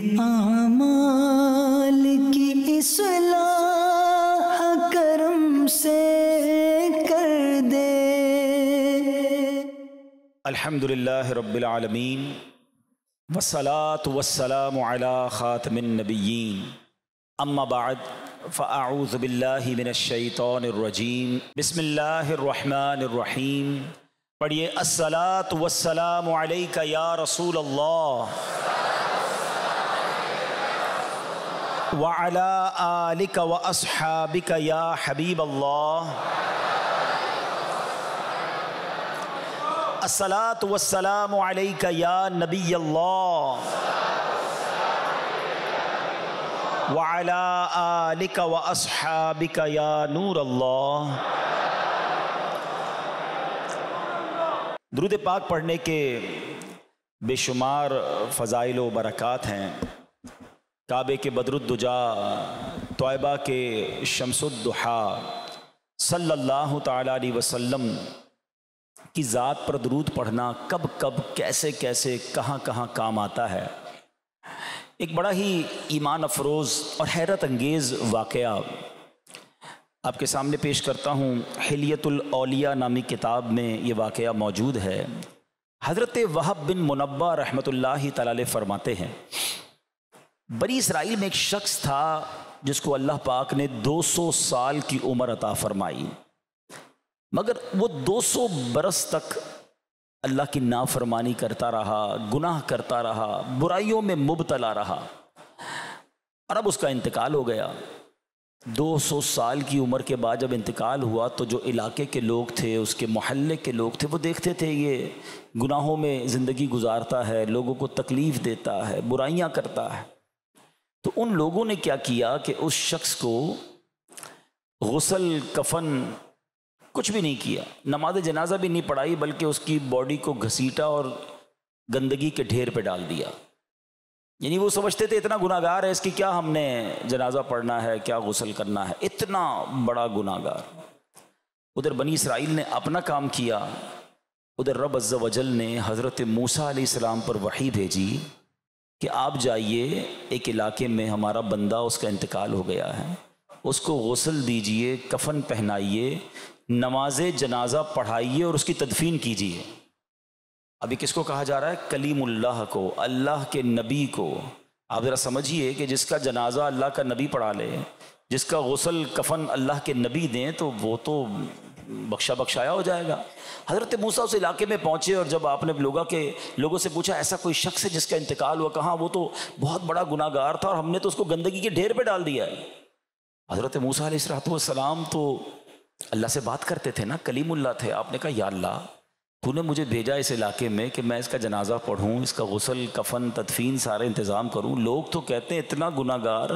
اعمال کی اصلاح کرم سے کر دے۔ الحمدللہ رب العالمین والصلاة والسلام علی خاتم النبیین، اما بعد فاعوذ باللہ من الشیطان الرجیم، بسم اللہ الرحمن الرحیم۔ پڑھیے الصلاة والسلام علیک یا رسول اللہ وعلی آلک واصحابک یا حبیب اللہ۔ الصلاة والسلام علیک یا نبی اللہ وعلی آلک واصحابک یا نور اللہ۔ درود پاک پڑھنے کے بے شمار فضائل و برکات ہیں۔ کعبے کے بدر الدجا، طیبہ کے شمس الضحیٰ، صلی اللہ تعالیٰ علیہ وسلم کی ذات پر درود پڑھنا کب کب کیسے کیسے کہاں کہاں کام آتا ہے۔ ایک بڑا ہی ایمان افروز اور حیرت انگیز واقعہ آپ کے سامنے پیش کرتا ہوں۔ حلیۃ الاولیاء نامی کتاب میں یہ واقعہ موجود ہے۔ حضرت وہب بن منبہ رحمۃ اللہ تعالی علیہ فرماتے ہیں، بنی اسرائیل میں ایک شخص تھا جس کو اللہ پاک نے 200 سال کی عمر عطا فرمائی، مگر وہ 200 برس تک اللہ کی نافرمانی کرتا رہا، گناہ کرتا رہا، برائیوں میں مبتلا رہا، اور اب اس کا انتقال ہو گیا۔ 200 سال کی عمر کے بعد جب انتقال ہوا تو جو علاقے کے لوگ تھے، اس کے محلے کے لوگ تھے، وہ دیکھتے تھے یہ گناہوں میں زندگی گزارتا ہے، لوگوں کو تکلیف دیتا ہے، برائیاں کرتا ہے۔ تو ان لوگوں نے کیا کیا کہ اس شخص کو غسل، کفن کچھ بھی نہیں کیا، نماز جنازہ بھی نہیں پڑھائی، بلکہ اس کی باڈی کو گھسیٹا اور گندگی کے ڈھیر پہ ڈال دیا۔ یعنی وہ سمجھتے تھے اتنا گناہ گار ہے، اس کی کیا ہم نے جنازہ پڑھنا ہے، کیا غسل کرنا ہے، اتنا بڑا گناہ گار۔ ادھر بنی اسرائیل نے اپنا کام کیا، ادھر رب عز و جل نے حضرت موسیٰ علیہ السلام پر وحی بھیجی کہ آپ جائیے ایک علاقے میں، ہمارا بندہ اس کا انتقال ہو گیا ہے، اس کو غسل دیجئے، کفن پہنائیے، نماز جنازہ پڑھائیے اور اس کی تدفین کیجئے۔ ابھی کس کو کہا جا رہا ہے؟ کلیم اللہ کو، اللہ کے نبی کو۔ آپ ذرا سمجھیے کہ جس کا جنازہ اللہ کا نبی پڑھا لے، جس کا غسل کفن اللہ کے نبی دیں، تو وہ تو بخشا بخشایا ہو جائے گا۔ حضرت موسیٰ اس علاقے میں پہنچے اور جب آپ نے لوگوں سے پوچھا ایسا کوئی شخص ہے جس کا انتقال ہوا، کہاں وہ تو بہت بڑا گناہ گار تھا اور ہم نے تو اس کو گندگی کے ڈھیر پہ ڈال دیا ہے۔ حضرت موسیٰ علیہ السلام تو اللہ سے بات کرتے تھے نا، کلیم اللہ تھے۔ آپ نے کہا یا اللہ، تو نے مجھے بھیجا اس علاقے میں کہ میں اس کا جنازہ پڑھوں، اس کا غسل، کفن، تدفین سارے انتظام کروں۔ لوگ تو کہتے ہیں اتنا گناہ گار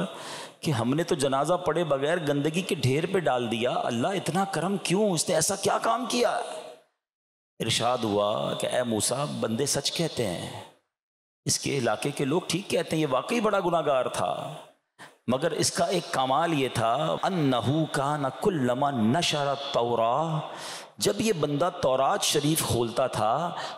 کہ ہم نے تو جنازہ پڑھے بغیر گندگی کے ڈھیر پہ ڈال دیا، اللہ اتنا کرم کیوں؟ اس نے ایسا کیا کام کیا؟ ارشاد ہوا کہ اے موسیٰ، بندے سچ کہتے ہیں، اس کے علاقے کے لوگ ٹھیک کہتے ہیں، یہ واقعی بڑا گناہ گار تھا، مگر اس کا ایک کمال یہ تھا انہو کان کلما نشر التوراۃ، جب یہ بندہ تورات شریف کھولتا تھا،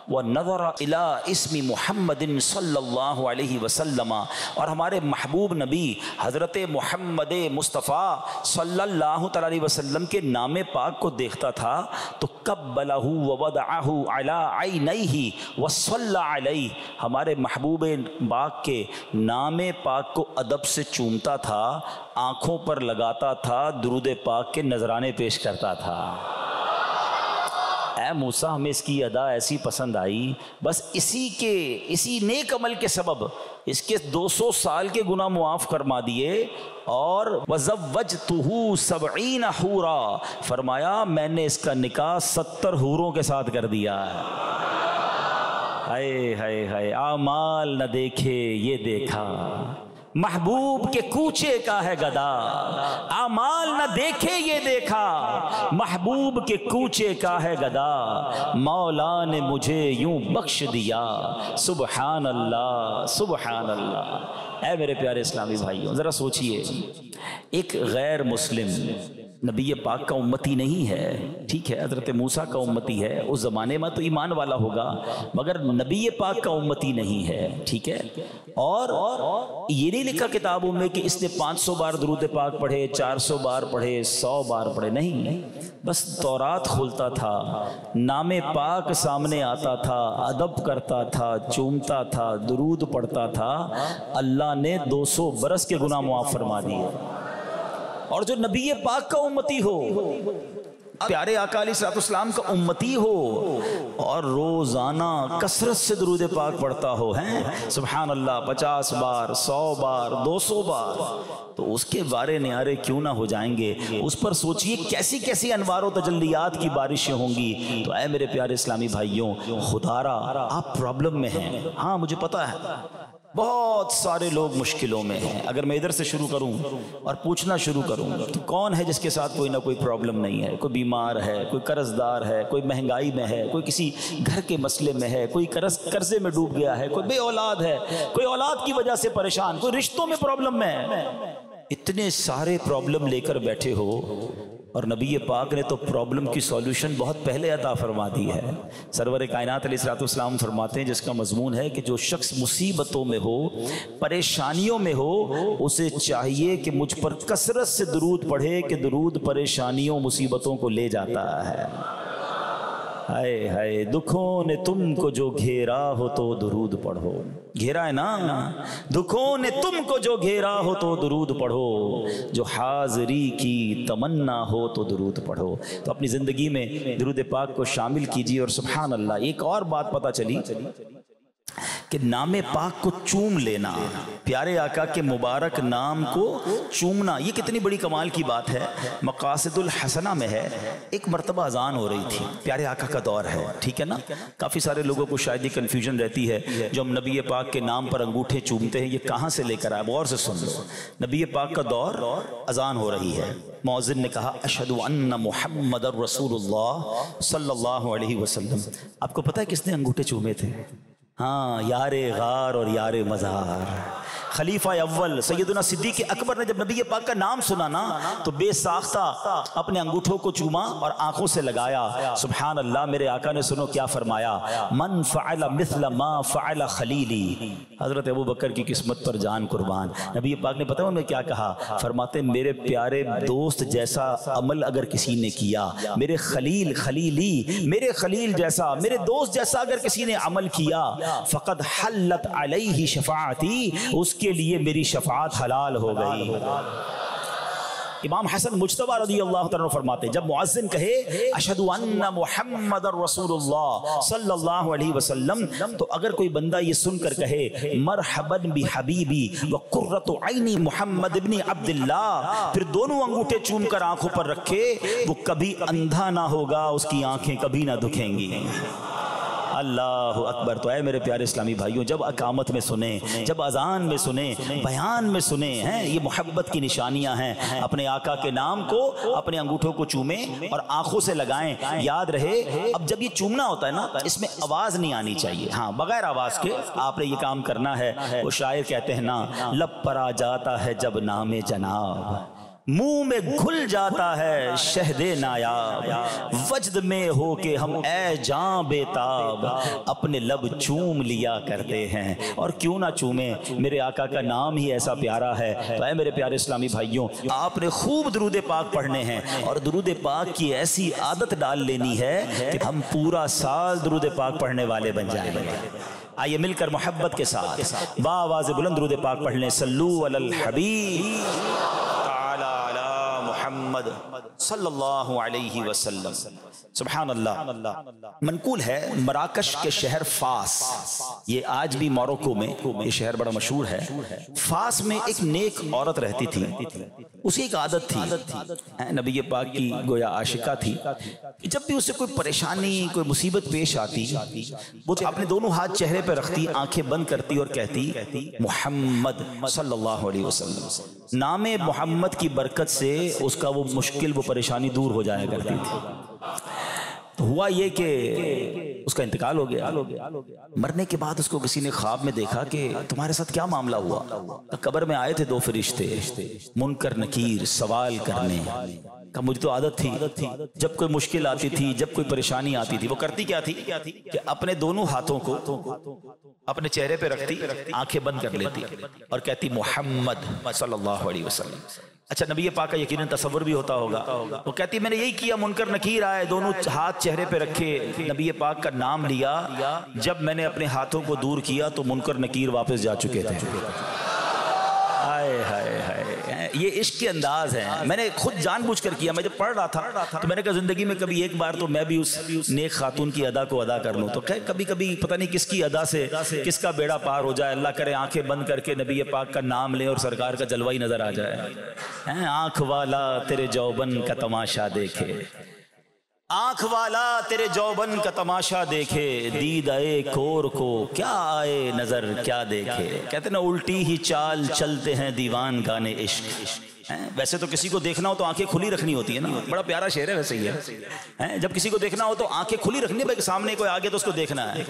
وَنَظَرَ إِلَىٰ اسْمِ مُحَمَّدٍ صلی اللہ علیہ وسلم، اور ہمارے محبوب نبی حضرت محمد مصطفیٰ صلی اللہ تعالیٰ علیہ وسلم کے نام پاک کو دیکھتا تھا تو قبلہ ووضعہ علی عینیہ وصلی علیہ، ہمارے محبوب پاک کے نام پاک کو ادب سے چومتا تھا، آنکھوں پر لگاتا تھا، درود پاک کے نذرانے پیش کرتا تھا۔ اے موسیٰ، ہمیں اس کی ادا ایسی پسند آئی، بس اسی نیک عمل کے سبب اس کے 200 سال کے گناہ معاف فرما دیے، اور وَزَوَّجْتُهُ 70 حُورًا، فرمایا میں نے اس کا نکاح 70 حوروں کے ساتھ کر دیا۔ ہائے ہائے ہائے، اعمال نہ دیکھے یہ دیکھا، محبوب کے کوچے کا ہے گدا، اعمال نہ دیکھے یہ دیکھا، محبوب کے کوچے کا ہے گدا، مولا نے مجھے یوں بخش دیا، سبحان اللہ سبحان اللہ۔ اے میرے پیارے اسلامی بھائیوں، ذرا سوچئے، ایک غیر مسلم نبی پاک کا امتی نہیں ہے، ٹھیک ہے، حضرت موسیٰ کا امتی ہے، اس زمانے میں تو ایمان والا ہوگا، مگر نبی پاک کا امتی نہیں ہے، ٹھیک ہے، اور یہ نہیں لکھا کتابوں میں کہ اس نے 500 بار درود پاک پڑھے، 400 بار پڑھے، 100 بار پڑھے، نہیں، بس تورات کھولتا تھا، نام پاک سامنے آتا تھا، ادب کرتا تھا، چومتا تھا، درود پڑھتا تھا، اللہ نے 200 برس کے گناہ معاف فرما دیے۔ اور جو نبی پاک کا امتی ہو، پیارے آقا علیہ السلام کا امتی ہو اور روزانہ کثرت سے درود پاک پڑھتا ہو، ہیں سبحان اللہ 50 بار، 100 بار، 200 بار، تو اس کے بارے نیارے کیوں نہ ہو جائیں گے؟ اس پر سوچئے کیسی کیسی انوار و تجلیات کی بارشیں ہوں گی۔ تو اے میرے پیارے اسلامی بھائیوں، خدارا آپ پرابلم میں ہیں، ہاں مجھے پتا ہے بہت سارے لوگ مشکلوں میں ہیں۔ اگر میں ادھر سے شروع کروں اور پوچھنا شروع کروں تو کون ہے جس کے ساتھ کوئی نہ کوئی پرابلم نہیں ہے؟ کوئی بیمار ہے، کوئی قرض دار ہے، کوئی مہنگائی میں ہے، کوئی کسی گھر کے مسئلے میں ہے، کوئی قرضے میں ڈوب گیا ہے، کوئی بے اولاد ہے، کوئی اولاد کی وجہ سے پریشان، کوئی رشتوں میں پرابلم میں ہے۔ اتنے سارے پرابلم لے کر بیٹھے ہو اور نبی پاک نے تو پرابلم کی سولوشن بہت پہلے عطا فرما دی ہے۔ سرور کائنات علیہ السلام فرماتے ہیں، جس کا مضمون ہے کہ جو شخص مصیبتوں میں ہو، پریشانیوں میں ہو، اسے چاہیے کہ مجھ پر کثرت سے درود پڑھے کہ درود پریشانیوں مصیبتوں کو لے جاتا ہے۔ ہائے ہائے دکھوں نے تم کو جو گھیرا ہو تو درود پڑھو، گھیرا ہے نا، دکھوں نے تم کو جو گھیرا ہو تو درود پڑھو، جو حاضری کی تمنا ہو تو درود پڑھو۔ تو اپنی زندگی میں درود پاک کو شامل کیجیے۔ اور سبحان اللہ، ایک اور بات پتہ چلی کہ نام پاک کو چوم لینا، پیارے آقا کے مبارک نام کو چومنا، یہ کتنی بڑی کمال کی بات ہے۔ مقاصد الحسنہ میں ہے، ایک مرتبہ اذان ہو رہی تھی، پیارے آقا کا دور ہے، ٹھیک ہے نا۔ کافی سارے لوگوں کو شاید یہ کنفیوژن رہتی ہے، جو ہم نبی پاک کے نام پر انگوٹھے چومتے ہیں یہ کہاں سے لے کر آئے؟ غور سے سن لو، نبی پاک کا دور، اذان ہو رہی ہے، مؤذن نے کہا اشہد ان محمد رسول اللہ صلی اللہ علیہ وسلم۔ آپ کو پتہ ہے کس نے انگوٹھے چومے تھے؟ ہاں، یار غار اور یار مزار، خلیفہ اول سیدنا صدیق اکبر نے جب نبی پاک کا نام سنا نا تو بے ساختہ اپنے انگوٹھوں کو چوما اور آنکھوں سے لگایا۔ سبحان اللہ، میرے آقا نے سنو کیا فرمایا، من فعل مثل ما فعل خلیلی، حضرت ابو بکر کی قسمت پر جان قربان۔ نبی پاک نے پتہ انہیں کیا کہا؟ فرماتے میرے پیارے دوست جیسا عمل اگر کسی نے کیا، میرے خلیل خلیلی، میرے خلیل جیسا، میرے دوست جیسا اگر کسی نے عمل کیا، فقد حلت علیہ شفاعتی، اس کے لیے میری شفاعت حلال ہو گئی۔ امام حسن مجتبی رضی اللہ تعالیٰ فرماتے ہیں جب مؤذن کہے اشہد ان محمد رسول اللہ صلی اللہ علیہ وسلم، تو اگر کوئی بندہ یہ سن کر کہے مرحبا بحبیبی وقرۃ عینی محمد ابن عبداللہ، پھر دونوں انگوٹھے چوم کر آنکھوں پر رکھے، وہ کبھی اندھا نہ ہوگا، اس کی آنکھیں کبھی نہ دکھیں گی۔ اللہ اکبر۔ تو اے میرے پیارے اسلامی بھائیوں، جب اقامت میں سنیں، جب اذان میں سنیں، بیان میں سنیں، ہیں یہ محبت کی نشانیاں ہیں۔ اپنے آقا کے نام کو اپنے انگوٹھوں کو چومیں اور آنکھوں سے لگائیں۔ یاد رہے اب جب یہ چومنا ہوتا ہے نا، اس میں آواز نہیں آنی چاہیے، ہاں بغیر آواز کے آپ نے یہ کام کرنا ہے۔ وہ شاعر کہتے ہیں نا، لب پر آ جاتا ہے جب نام جناب، منہ میں گھل جاتا ہے شہد نایاب، وجد میں ہو کے ہم اے جاں بے تاب، اپنے لب چوم لیا کرتے ہیں۔ اور کیوں نہ چومیں، میرے آقا کا نام ہی ایسا پیارا ہے۔ تو اے میرے پیارے اسلامی بھائیوں، آپ نے خوب درود پاک پڑھنے ہیں اور درود پاک کی ایسی عادت ڈال لینی ہے کہ ہم پورا سال درود پاک پڑھنے والے بن جائیں گے۔ آئیے مل کر محبت کے ساتھ بآواز بلند درود پاک پڑھ لیں۔ صلو علی الحبیب محمد صلی اللہ علیہ وسلم۔ سبحان اللہ۔ منقول ہے مراکش کے شہر فاس، یہ آج بھی موروکو میں یہ شہر بڑا مشہور ہے۔ فاس میں ایک نیک عورت رہتی تھی، اسی ایک عادت تھی، نبی پاک کی گویا عاشقہ تھی، جب بھی اسے کوئی پریشانی کوئی مصیبت پیش آتی وہ اپنے دونوں ہاتھ چہرے پہ رکھتی، آنکھیں بند کرتی اور کہتی محمد صلی اللہ علیہ وسلم۔ نام محمد کی برکت سے اس کا وہ مشکل وہ پریشانی دور ہو جایا کرتی تھی۔ تو ہوا یہ کہ اس کا انتقال ہو گیا، مرنے کے بعد اس کو کسی نے خواب میں دیکھا کہ تمہارے ساتھ کیا معاملہ ہوا؟ قبر میں آئے تھے دو فرشتے، منکر نکیر، سوال کرنے، کہ مجھے تو عادت تھی جب کوئی مشکل آتی تھی، جب کوئی پریشانی آتی تھی، وہ کرتی کیا تھی کہ اپنے دونوں ہاتھوں کو اپنے چہرے پہ رکھتی، آنکھیں بند کر لیتی اور کہتی محمد صلی اللہ علیہ وسلم۔ اچھا نبی پاک کا یقیناً تصور بھی ہوتا ہوگا، وہ کہتی میں نے یہی کیا، منکر نکیر آئے، دونوں ہاتھ چہرے پہ رکھے، نبی پاک کا نام لیا، جب میں نے اپنے ہاتھوں کو دور کیا تو منکر نکیر واپس جا چکے تھے۔ ہائے ہائے ہائے، یہ عشق کے انداز ہیں۔ میں نے خود جان بوجھ کر کیا، میں جب پڑھ رہا تھا تو میں نے کہا زندگی میں کبھی ایک بار تو میں بھی اس نیک خاتون کی ادا کو ادا کر لوں، تو کبھی کبھی پتہ نہیں کس کی ادا سے کس کا بیڑا پار ہو جائے، اللہ کرے آنکھیں بند کر کے نبی پاک کا نام لیں اور سرکار کا جلوہ ہی نظر آ جائے۔ آنکھ والا تیرے جوبن کا تماشا دیکھے، آنکھ والا تیرے جوبن کا تماشا دیکھے، دید آئے کور کو کیا آئے نظر کیا دیکھے۔ کہتے نا الٹی ہی چال چلتے ہیں دیوان گانے عشق۔ ویسے تو کسی کو دیکھنا ہو تو آنکھیں کھلی رکھنی ہوتی ہے نا، بڑا پیارا شعر ہے ویسے ہی ہے، جب کسی کو دیکھنا ہو تو آنکھیں کھلی رکھنی ہے، بھائی سامنے کوئی آگے تو اس کو دیکھنا ہے،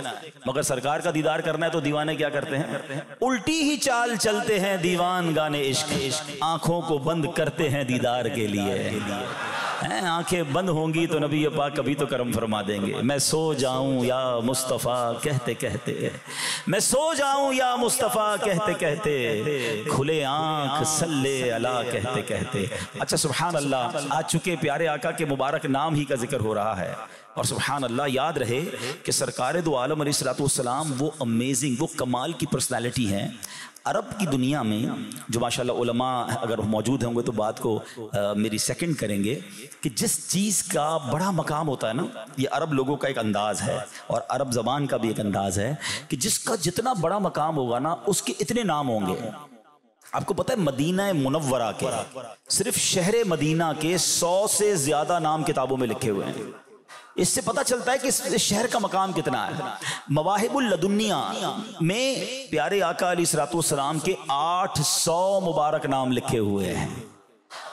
مگر سرکار کا دیدار کرنا ہے تو دیوانے کیا کرتے ہیں؟ الٹی ہی چال چلتے ہیں دیوان گانے عشق، آنکھوں کو بند کرتے ہیں دیدار کے لیے۔ آنکھیں بند ہوں گی تو نبی پاک کبھی تو کرم فرما دیں گے۔ میں سو جاؤں یا مصطفیٰ کہتے کہتے، میں سو جاؤں یا مصطفیٰ کہتے کہتے، کھلے آنکھ صلی اللہ کہتے کہتے۔ اچھا سبحان اللہ، آج چکے پیارے آقا کے مبارک نام ہی کا ذکر ہو رہا ہے، اور سبحان اللہ یاد رہے کہ سرکار دو عالم علیہ السلام وہ امیزنگ، وہ کمال کی پرسنالٹی ہیں۔ عرب کی دنیا میں جو ماشاءاللہ علماء اگر موجود ہوں گے تو بات کو میری سیکنڈ کریں گے کہ جس چیز کا بڑا مقام ہوتا ہے نا، یہ عرب لوگوں کا ایک انداز ہے اور عرب زبان کا بھی ایک انداز ہے کہ جس کا جتنا بڑا مقام ہوگا نا اس کے اتنے نام ہوں گے۔ آپ کو پتہ ہے مدینہ منورہ کے، صرف شہر مدینہ کے 100 سے زیادہ نام کتابوں میں لکھے ہوئے ہیں۔ اس سے پتہ چلتا ہے کہ اس شہر کا مقام کتنا ہے۔ مواہب اللدنیہ میں پیارے آقا علیہ السلام کے 800 مبارک نام لکھے ہوئے ہیں،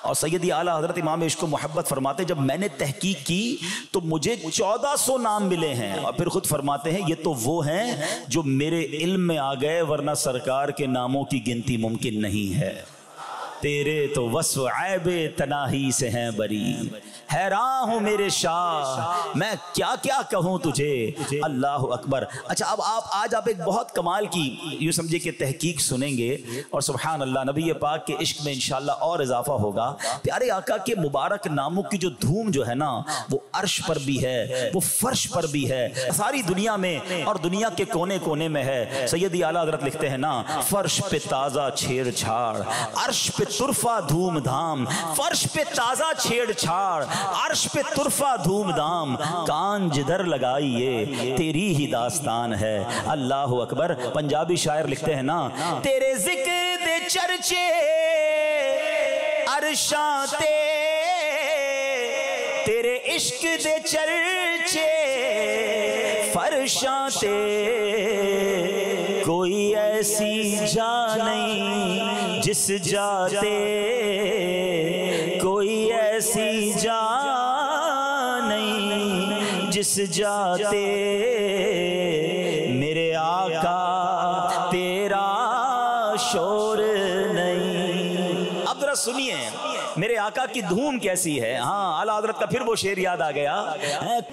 اور سیدی اعلیٰ حضرت امام عشق و محبت فرماتے جب میں نے تحقیق کی تو مجھے 1400 نام ملے ہیں، اور پھر خود فرماتے ہیں یہ تو وہ ہیں جو میرے علم میں آ گئے، ورنہ سرکار کے ناموں کی گنتی ممکن نہیں ہے۔ تیرے تو وصف عیب تناہی سے ہیں بری، حیران ہوں میرے شاہ میں کیا کیا کہوں تجھے، اللہ اکبر۔ اچھا اب آج آپ ایک بہت کمال کی یوں سمجھے کہ تحقیق سنیں گے، اور سبحان اللہ نبی پاک کے عشق میں انشاءاللہ اور اضافہ ہوگا۔ پیارے آقا کے مبارک ناموں کی جو دھوم جو ہے نا وہ عرش پر بھی ہے، وہ فرش پر بھی ہے، ساری دنیا میں اور دنیا کے کونے کونے میں ہے۔ سیدی اعلیٰ حضرت لکھتے ہیں نا، فرش پہ تازہ چھیڑ چھاڑ، عرش پہ طرفہ دھوم دھام، فرش پہ تازہ چھیڑ چھاڑ، عرش پہ طرفہ دھوم دھام، کان جدھر لگائیے تیری ہی داستان ہے، اللہ اکبر۔ پنجابی شاعر لکھتے ہیں نا، تیرے ذکر دے چرچے عرشاں تے، تیرے عشق دے چرچے فرشاں تے، کوئی ایسی جا نہیں جس جاتے، کوئی ایسی جا نہیں جس جاتے، میرے آقا تیرا شور نہیں۔ اب ذرا سنیے میرے آقا کی دھوم کیسی ہے۔ ہاں اعلیٰ حضرت کا پھر وہ شعر یاد آ گیا،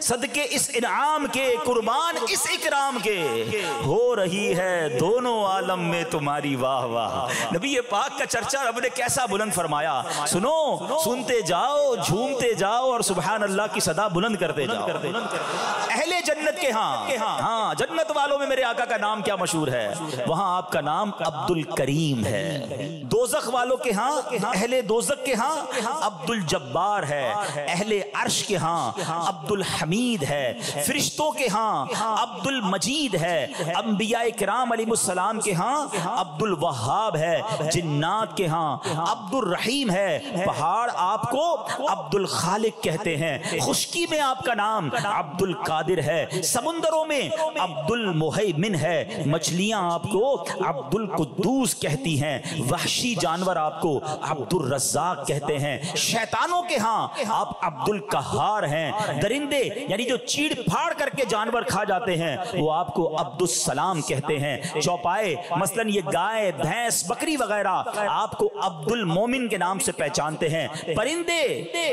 صدقے اس انعام کے قربان اس اکرام کے، ہو رہی ہے دونوں عالم میں تمہاری واہ واہ۔ نبی پاک کا چرچا رب نے کیسا بلند فرمایا، سنو سنتے جاؤ جھومتے جاؤ اور سبحان اللہ کی صدا بلند کرتے جاؤ۔ اہل جنت کے ہاں جنت والوں میں میرے آقا کا نام کیا مشہور ہے، وہاں آپ کا نام عبد الکریم ہے۔ دوزخ والوں کے ہاں، اہل دوزخ کے ہاں عبد الجبار ہے، اہل عرش کے ہاں عبد الحمید ہے، فرشتوں کے ہاں عبد المجید ہے، انبیاء کرام علیہ السلام کے ہاں عبد الوہاب ہے، جنات کے ہاں عبد الرحیم ہے، پہاڑ آپ کو عبد الخالق کہتے ہیں، خشکی میں آپ کا نام عبد القادر ہے، ہے، سمندروں میں عبد المہیمن ہے، مچھلیاں آپ کو عبد القدوس کہتی ہیں، وحشی جانور آپ کو عبد الرزاق کہتے ہیں، شیطانوں کے ہاں آپ عبد القہار ہیں، درندے یعنی جو چیڑ پھاڑ کر کے جانور کھا جاتے ہیں وہ آپ کو عبد السلام کہتے ہیں، چوپائے مثلاً یہ گائے بھینس بکری وغیرہ آپ کو عبد المومن کے نام سے پہچانتے ہیں، پرندے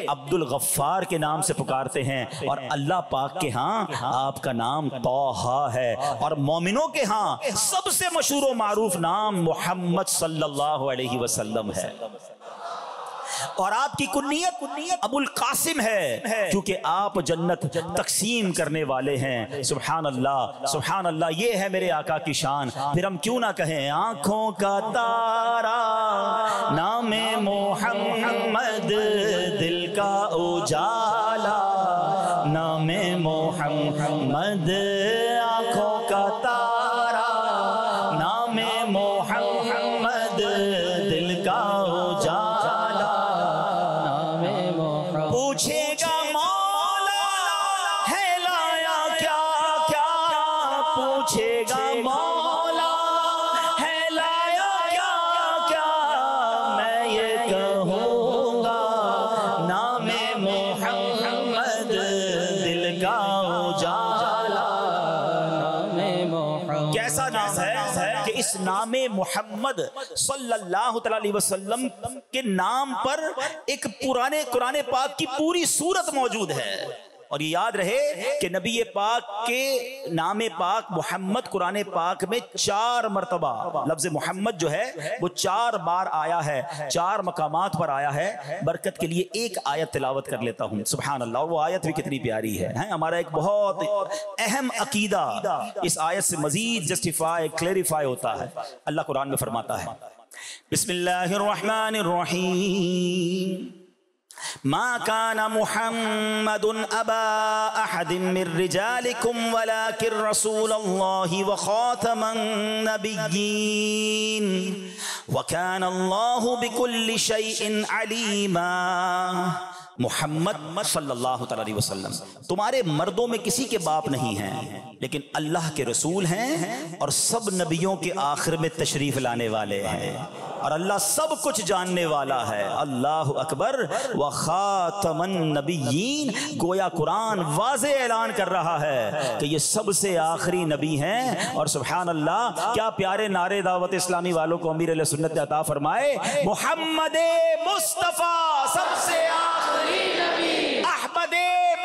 عبد الغفار کے نام سے پکارتے ہیں، اور اللہ پاک کے ہاں آپ کا نام طٰہٰ ہے، اور مومنوں کے ہاں سب سے مشہور و معروف نام محمد صلی اللہ علیہ وسلم ہے، اور آپ کی کنیت ابو القاسم ہے، کیونکہ آپ جنت تقسیم کرنے والے ہیں۔ سبحان اللہ سبحان اللہ، یہ ہے میرے آقا کی شان۔ پھر ہم کیوں نہ کہیں آنکھوں کا تارا نام محمد، دل کا اجالا نام محمد، آنکھوں کا تارا نام محمد، دل کا اجالا پوچھے گا مولا ہے لایا کیا کیا، پوچھے گا مولا ہے لایا کیا کیا، میں یہ کہوں گا نام محمد، دل کا اجالا نام محمد۔ کیسا نام ہے کہ اس نام محمد صلی اللہ علیہ وسلم کے نام پر ایک پرانے قرآن پاک کی پوری سورت موجود ہے، اور یہ یاد رہے کہ نبی پاک کے نام پاک محمد قرآن پاک میں 4 مرتبہ لفظ محمد جو ہے وہ 4 بار آیا ہے، 4 مقامات پر آیا ہے۔ برکت کے لیے ایک آیت تلاوت کر لیتا ہوں، سبحان اللہ، اور وہ آیت بھی کتنی پیاری ہے۔ ہمارا ایک بہت اہم عقیدہ اس آیت سے مزید جسٹیفائی کلیریفائی ہوتا ہے۔ اللہ قرآن میں فرماتا ہے بسم اللہ الرحمن الرحیم ما كان محمد أبا أحد من رجالكم ولكن رسول الله وخاتم النبيين وكان الله بكل شيء عليما۔ محمد صلی اللہ علیہ وسلم تمہارے مردوں میں کسی کے باپ نہیں ہیں، لیکن اللہ کے رسول ہیں اور سب نبیوں کے آخر میں تشریف لانے والے ہیں، اور اللہ سب کچھ جاننے والا ہے۔ اللہ اکبر۔ وخاتم النبیین، گویا قرآن واضح اعلان کر رہا ہے کہ یہ سب سے آخری نبی ہیں، اور سبحان اللہ کیا پیارے نعرے دعوت اسلامی والوں کو امیر اہل سنت نے عطا فرمائے۔ محمد مصطفیٰ سب سے آخری نبی، احمد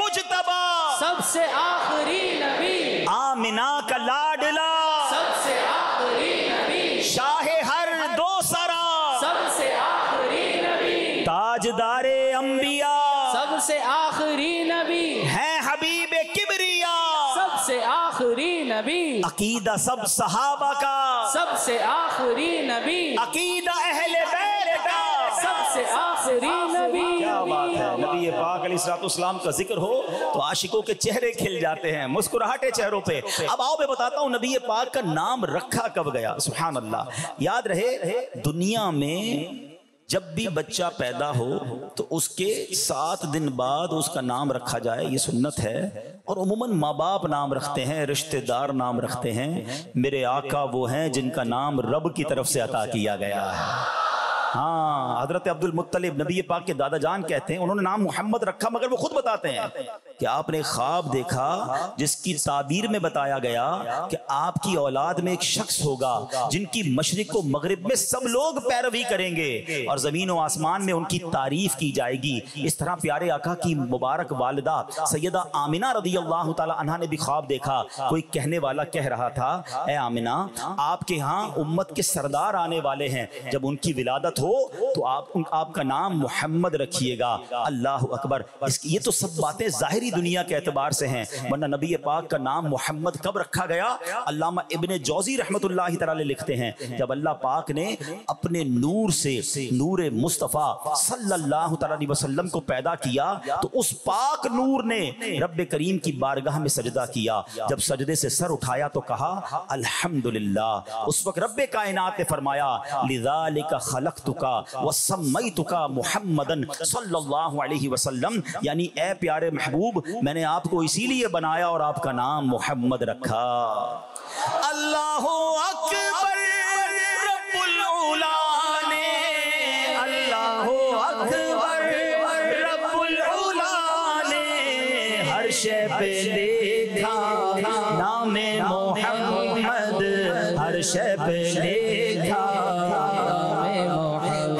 مجتبی سب سے آخری نبی، آمنہ کا لاڈلا سب سے آخری نبی، شاہ ہر دو سرا سب سے آخری نبی، تاجدار انبیاء سب سے آخری نبی، ہے حبیب کبریا سب سے آخری نبی، عقیدہ سب صحابہ کا سب سے آخری نبی، عقیدہ اہل بیت کا سب سے آخری نبی۔ کیا بات ہے، نبی پاک علیہ الصلوۃ والسلام کا ذکر ہو تو عاشقوں کے چہرے کھل جاتے ہیں، مسکراہٹیں چہروں پہ۔ اب آؤ میں بتاتا ہوں نبی پاک کا نام رکھا کب گیا۔ سبحان اللہ، یاد رہے دنیا میں جب بھی بچہ پیدا ہو تو اس کے 7 دن بعد اس کا نام رکھا جائے، یہ سنت ہے، اور عموماً ماں باپ نام رکھتے ہیں، رشتہ دار نام رکھتے ہیں۔ میرے آقا وہ ہیں جن کا نام رب کی طرف سے عطا کیا گیا ہے۔ ہاں، حضرت عبد المطلب نبی پاک کے دادا جان کہتے ہیں انہوں نے نام محمد رکھا، مگر وہ خود بتاتے ہیں کہ آپ نے خواب دیکھا جس کی تعبیر میں بتایا گیا کہ آپ کی اولاد میں ایک شخص ہوگا جن کی مشرق و مغرب میں سب لوگ پیروی کریں گے اور زمین و آسمان میں ان کی تعریف کی جائے گی۔ اس طرح پیارے آقا کی مبارک والدہ سیدہ آمنہ رضی اللہ تعالی عنہا نے بھی خواب دیکھا۔ کوئی کہنے والا کہہ رہا تھا، اے آمنہ آپ کے ہاں امت کے سردار آنے والے ہیں، جب ان کی ولادت ہو تو آپ کا نام محمد رکھیے گا۔ اللہ اکبر۔ یہ تو سب باتیں ظاہری دنیا کے اعتبار سے ہیں، ورنہ نبی پاک کا نام محمد کب رکھا گیا؟ علامہ ابن جوزی رحمت اللہ تعالی لکھتے ہیں جب اللہ پاک نے اپنے نور سے نور مصطفیٰ صلی اللہ علیہ وسلم کو پیدا کیا تو اس پاک نور نے رب کریم کی بارگاہ میں سجدہ کیا۔ جب سجدے سے سر اٹھایا تو کہا الحمدللہ۔ اس وقت رب کائنات نے فرمایا لذالک خلقتک وسمیتک محمدن صلی اللہ علیہ وسلم، یعنی اے پیارے محبوب محبوب, میں نے آپ کو اسی لیے بنایا اور آپ کا نام محمد رکھا. اللہ اکبر رب العلا نے, اللہ اکبر رب العلا نے ہر شے پہ لکھا نام محمد, ہر شے پہ لکھا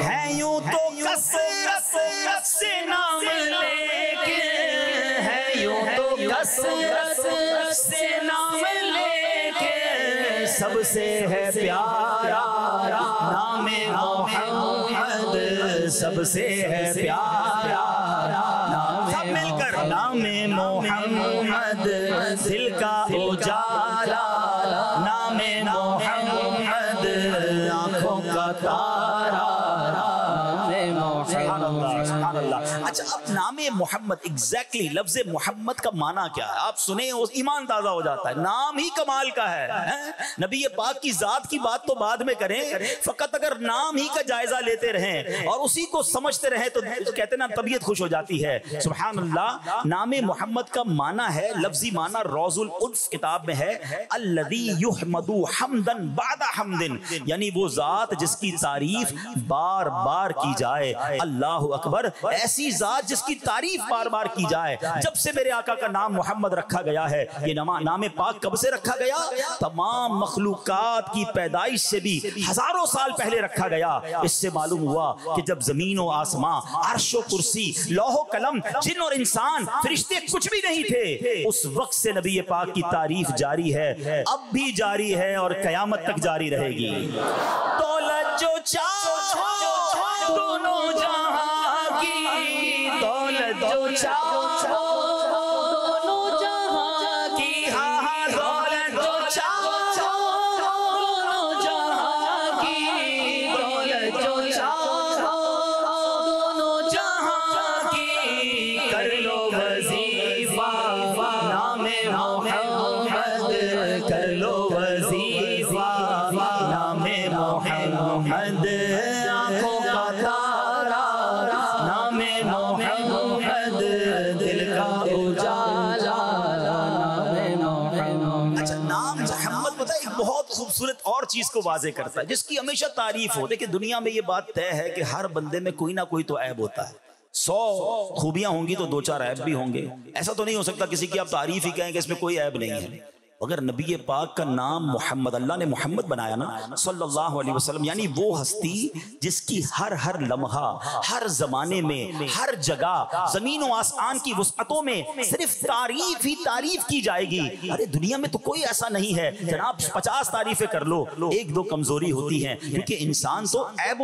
ہے یوں تو کثرت سے نام لیکن, ہے یوں تو کثرت سے نام لیکن سب سے ہے پیارا نام محمد, سب سے ہے پیارا سب مل کر نام محمد, دل کا اجالا نام محمد, آنکھوں کا تارا. سبحان اللہ. اچھا اب نام محمد ایگزیکٹلی لفظ محمد کا معنی کیا ہے آپ سنیں, ایمان تازہ ہو جاتا ہے. نام ہی کمال کا ہے. نبی پاک کی ذات کی بات تو بعد میں کریں, فقط اگر نام ہی کا جائزہ لیتے رہیں اور اسی کو سمجھتے رہیں تو کہتے ہیں نا طبیعت خوش ہو جاتی ہے. سبحان اللہ. نام محمد کا معنی ہے, لفظی معنی روض الانف کتاب میں ہے, الذی یحمد حمدا بعد حمد, یعنی وہ ذات جس کی تعریف بار بار کی جائے. اللہ اکبر, ایسی ذات جس کی تعریف بار بار کی جائے. جب سے میرے آقا کا نام محمد رکھا گیا ہے, یہ نام پاک کب سے رکھا گیا؟ تمام مخلوقات کی پیدائش سے بھی ہزاروں سال پہلے رکھا گیا. اس سے معلوم ہوا کہ جب زمین و آسمان, عرش و کرسی, لوح و قلم, جن اور انسان, فرشتے کچھ بھی نہیں تھے, اس وقت سے نبی پاک کی تعریف جاری ہے, اب بھی جاری ہے اور قیامت تک جاری رہے گی. دولت جو چاہو دونوں جہاں کی, دولت جو چاہو دونوں جہاں کی, ہاں دولت جو چاہو دونوں جہاں کی, دولت جو چاہو دونوں جہاں کی, کر لو وظیفہ نام محمد, کر لو وظیفہ نام محمد, آنکھوں کا تارا نام محمد, دل کا اجالا نام محمد. اچھا نام محمد پتہ ایک بہت خوبصورت اور چیز کو واضح کرتا ہے جس کی ہمیشہ تعریف ہو. دیکھیں دنیا میں یہ بات طے ہے کہ ہر بندے میں کوئی نہ کوئی تو عیب ہوتا ہے. 100 خوبیاں ہوں گی تو 2-4 عیب بھی ہوں گے. ایسا تو نہیں ہو سکتا کسی کی آپ تعریف ہی کہیں کہ اس میں کوئی عیب نہیں ہے. اگر نبی پاک کا نام محمد, اللہ نے محمد بنایا نا صلی اللہ علیہ وسلم, یعنی وہ ہستی جس کی ہر لمحہ, ہر زمانے میں, ہر جگہ, زمین و آسمان کی وسعتوں میں صرف تعریف ہی تعریف کی جائے گی. ارے دنیا میں تو کوئی ایسا نہیں ہے جناب 50 تعریفیں کر لو, 1-2 کمزوری ہوتی ہیں, کیونکہ انسان تو عیب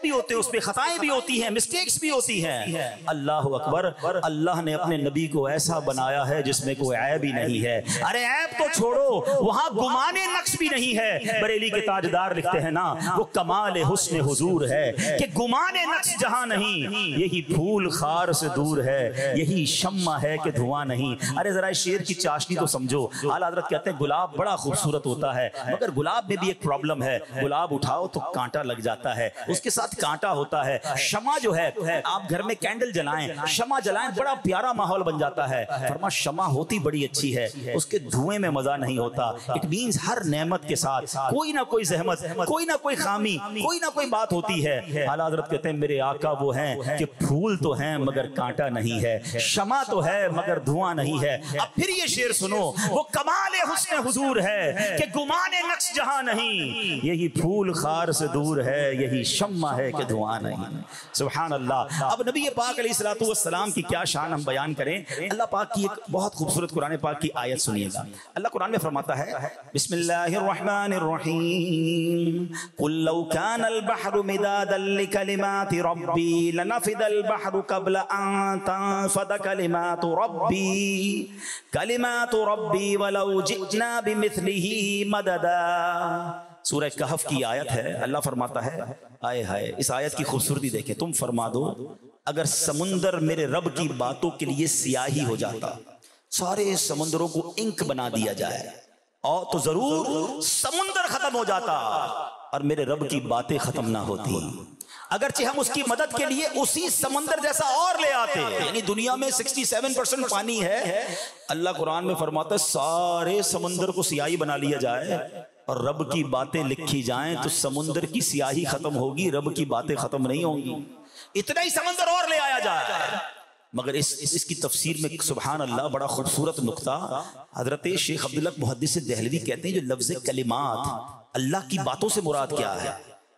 بھی ہوتے ہیں, اس پہ خطائیں بھی ہوتی ہیں, مسٹیکس بھی ہوتی ہیں. اللہ اکبر, اللہ نے اپنے نبی کو ایسا بنایا ہے جس میں کوئی عیب ہی نہیں ہے. ارے عیب تو چھوڑو, وہاں گمان نقص بھی نہیں ہے. بریلی کے تاجدار لکھتے ہیں نا, وہ کمال حسن حضور ہے کہ گمان نقص جہاں نہیں, یہی پھول خار سے دور ہے, یہی شمع ہے کہ دھواں نہیں. ارے ذرا شیر کی چاشنی تو سمجھو. اعلیٰ حضرت کہتے ہیں گلاب بڑا خوبصورت ہوتا ہے, مگر گلاب میں بھی ایک پرابلم ہے, گلاب اٹھاؤ تو کانٹا لگ جاتا ہے, اس کے ساتھ کانٹا ہوتا ہے. شمع جو ہے, آپ گھر میں کینڈل جلائیں, شمع جلائیں, بڑا پیارا ماحول بن جاتا ہے. فرما شمع ہوتی بڑی اچھی ہے, اس کے دھوئیں میں مزہ نہیں ہوتا. اٹ مینز ہر نعمت کے ساتھ کوئی نہ کوئی زحمت, کوئی نہ کوئی خامی, کوئی نہ کوئی بات ہوتی ہے. اعلیٰ حضرت کہتے ہیں میرے آقا وہ ہیں کہ پھول تو ہیں مگر کانٹا نہیں ہے, شمع تو ہے مگر دھواں نہیں ہے. اب پھر یہ شعر سنو, وہ کمال حسن حضور ہے کہ گمان نقص جہاں نہیں, یہی پھول خار سے دور ہے, یہی شمع ہے کہ دھواں نہیں. سبحان اللہ. اب نبی پاک علیہ الصلوۃ والسلام کی کیا شان ہم بیان کریں. اللہ پاک کی ایک بہت خوبصورت قرآن پاک کی آیت سنیے گا. اللہ قرآن میں فرماتا ہے بسم اللہ الرحمن الرحیم, قل لو كان البحر مدادا لكلمات ربی لنفد البحر قبل ان تنفد كلمات ربی ولو جئنا بمثله مددا. سورہ کہف کی آیت ہے. اللہ فرماتا ہے, آئے ہائے اس آیت کی خوبصورتی دیکھیں. تم فرما دو اگر سمندر میرے رب کی باتوں کے لیے سیاہی ہو جاتا, سارے سمندروں کو انک بنا دیا جائے, اور تو ضرور سمندر ختم ہو جاتا اور میرے رب کی باتیں ختم نہ ہوتی. اگرچہ ہم اس کی مدد کے لیے اسی سمندر جیسا اور لے آتے، یعنی دنیا میں 67% پانی ہے، اللہ قرآن میں فرماتا ہے سارے سمندر کو سیاہی بنا لیا جائے اور رب کی باتیں لکھی جائیں تو سمندر کی سیاہی ختم ہوگی، رب کی باتیں ختم نہیں ہوں گی، اتنا ہی سمندر اور لے آیا جائے۔ مگر اس کی تفسیر میں سبحان اللہ بڑا خوبصورت نقطہ حضرت شیخ عبداللہ محدث دہلوی کہتے ہیں جو لفظ کلمات اللہ کی باتوں سے مراد کیا ہے،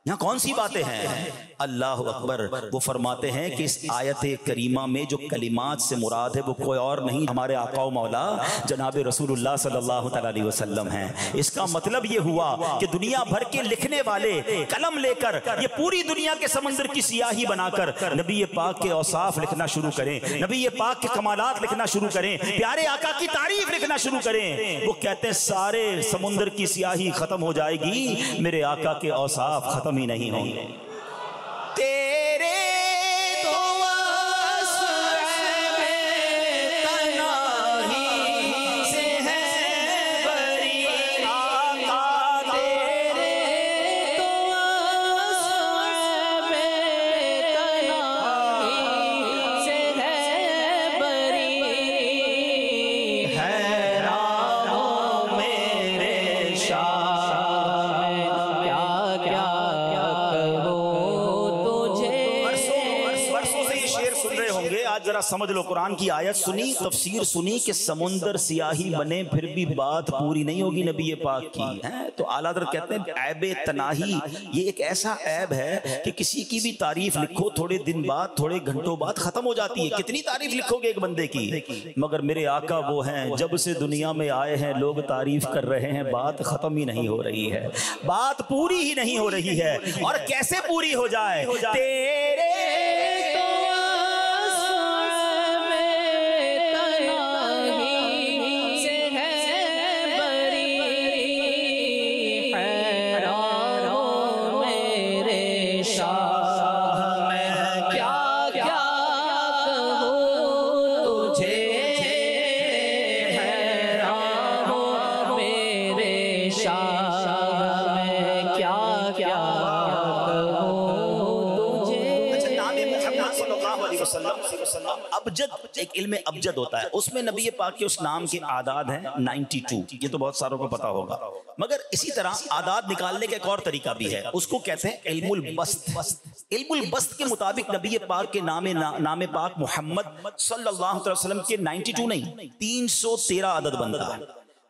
یہاں کون سی باتیں ہیں؟ اللہ اکبر، وہ فرماتے ہیں کہ اس آیت کریمہ میں جو کلمات سے مراد ہے وہ کوئی اور نہیں ہمارے آقا و مولا جناب رسول اللہ صلی اللہ علیہ وسلم ہیں۔ اس کا مطلب یہ ہوا کہ دنیا بھر کے لکھنے والے قلم لے کر یہ پوری دنیا کے سمندر کی سیاہی بنا کر نبی پاک کے اوصاف لکھنا شروع کریں، نبی پاک کے کمالات لکھنا شروع کریں، پیارے آقا کی تعریف لکھنا شروع کریں، وہ کہتے ہیں سارے سمندر کی سیاہی ختم ہو جائے گی، میرے آقا کے اوصاف ختم ہی نہیں ہوں گے۔ تیرے تو وصف تنہائی سے ہے بری آقا، تیرے تو وصف تنہائی سے ہے بری، حیران ہوں میرے شاہ آج ذرا سمجھ لو، قرآن کی آیت سنی، تفسیر سنی کہ سمندر سیاہی بنے پھر بھی بات پوری نہیں ہوگی نبی پاک کی، تو اعلیٰ حضرت کہتے ہیں عیب تناہی یہ ایک ایسا عیب ہے کہ کسی کی بھی تعریف لکھو تھوڑے دن بعد تھوڑے گھنٹوں بعد ختم ہو جاتی ہے، کتنی تعریف لکھو گے ایک بندے کی، مگر میرے آقا وہ ہیں جب سے دنیا میں آئے ہیں لوگ تعریف کر رہے ہیں، بات ختم ہی نہیں ہو رہی ہے، بات پوری ہی نہیں ہو رہی ہے، اور کیسے پوری ہو جائے؟ تیرے ابجد، ایک علم ابجد ہوتا ہے، اس میں نبی پاک کے اس نام کے اعداد ہیں 92، یہ تو بہت ساروں کو پتا ہوگا، مگر اسی طرح اعداد نکالنے کا ایک اور طریقہ بھی ہے، اس کو کہتے ہیں علم البسط۔ علم البسط کے مطابق نبی پاک کے نام پاک محمد صلی اللہ علیہ وسلم کے 92 نہیں 313 عدد بنتا ہے۔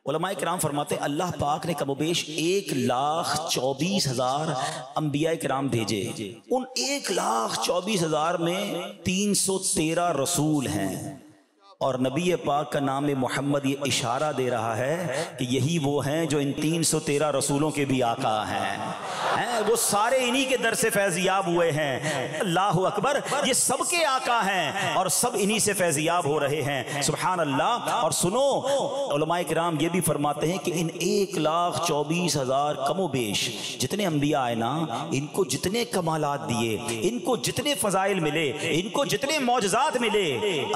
علماء کرام فرماتے ہیں اللہ پاک نے کم و بیش 1,24,000 انبیاء کرام بھیجے، ان 1,24,000 میں 313 رسول ہیں، اور نبی پاک کا نام محمد یہ اشارہ دے رہا ہے کہ یہی وہ ہیں جو ان 313 رسولوں کے بھی آقا ہیں، وہ سارے انہی کے در سے فیضیاب ہوئے ہیں، اللہ اکبر، یہ سب کے آقا ہیں اور سب انہی سے فیضیاب ہو رہے ہیں، سبحان اللہ۔ اور سنو، علماء کرام یہ بھی فرماتے ہیں کہ ان 1,24,000 کم و بیش جتنے انبیاء آئے نا، ان کو جتنے کمالات دیے، ان کو جتنے فضائل ملے، ان کو جتنے معجزات ملے،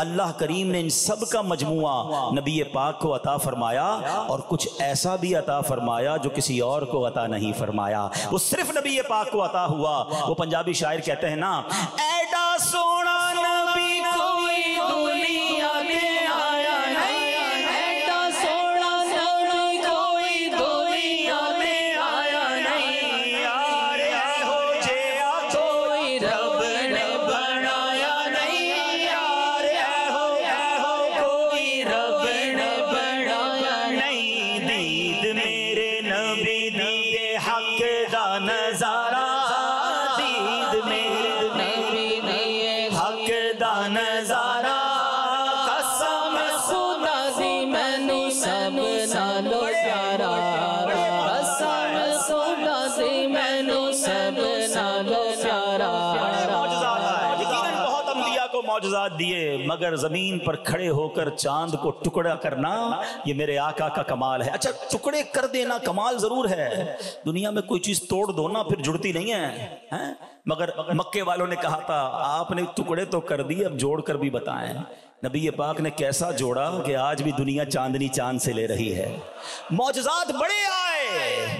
اللہ کریم نے ان سب کا مجموعہ نبی پاک کو عطا فرمایا، اور کچھ ایسا بھی عطا فرمایا جو کسی اور کو عطا نہیں فرمایا، وہ صرف نبی پاک کو عطا ہوا۔ وہ پنجابی شاعر کہتے ہیں نا، ایڈا سونا نبی کوئی دنیا میں آیا نہیں، ایڈا سونا نبی کوئی دنیا میں آیا نہیں، یار ہو جیا کوئی رب نے بنایا نہیں، یار ہو کوئی رب نے بنایا نہیں، دید میرے نبی دیے حق دا نظارہ، دید میرے نبی دیے حق دا نظارہ، قسم خدا دی مینوں سب نالوں پیارا، قسم خدا دی مینوں سب نالوں پیارا۔ یقیناً بہت انبیاء کو معجزات دیے، مگر زمین پر کھڑے ہو کر چاند کو ٹکڑا کرنا یہ میرے آقا کا کمال ہے۔ اچھا ٹکڑے کر دینا کمال ضرور ہے، دنیا میں کوئی چیز توڑ دو نا پھر جڑتی نہیں ہے، مگر مکے والوں نے کہا تھا آپ نے ٹکڑے تو کر دیے، اب جوڑ کر بھی بتائیں۔ نبی پاک نے کیسا جوڑا کہ آج بھی دنیا چاندنی چاند سے لے رہی ہے، معجزات بڑے آئے،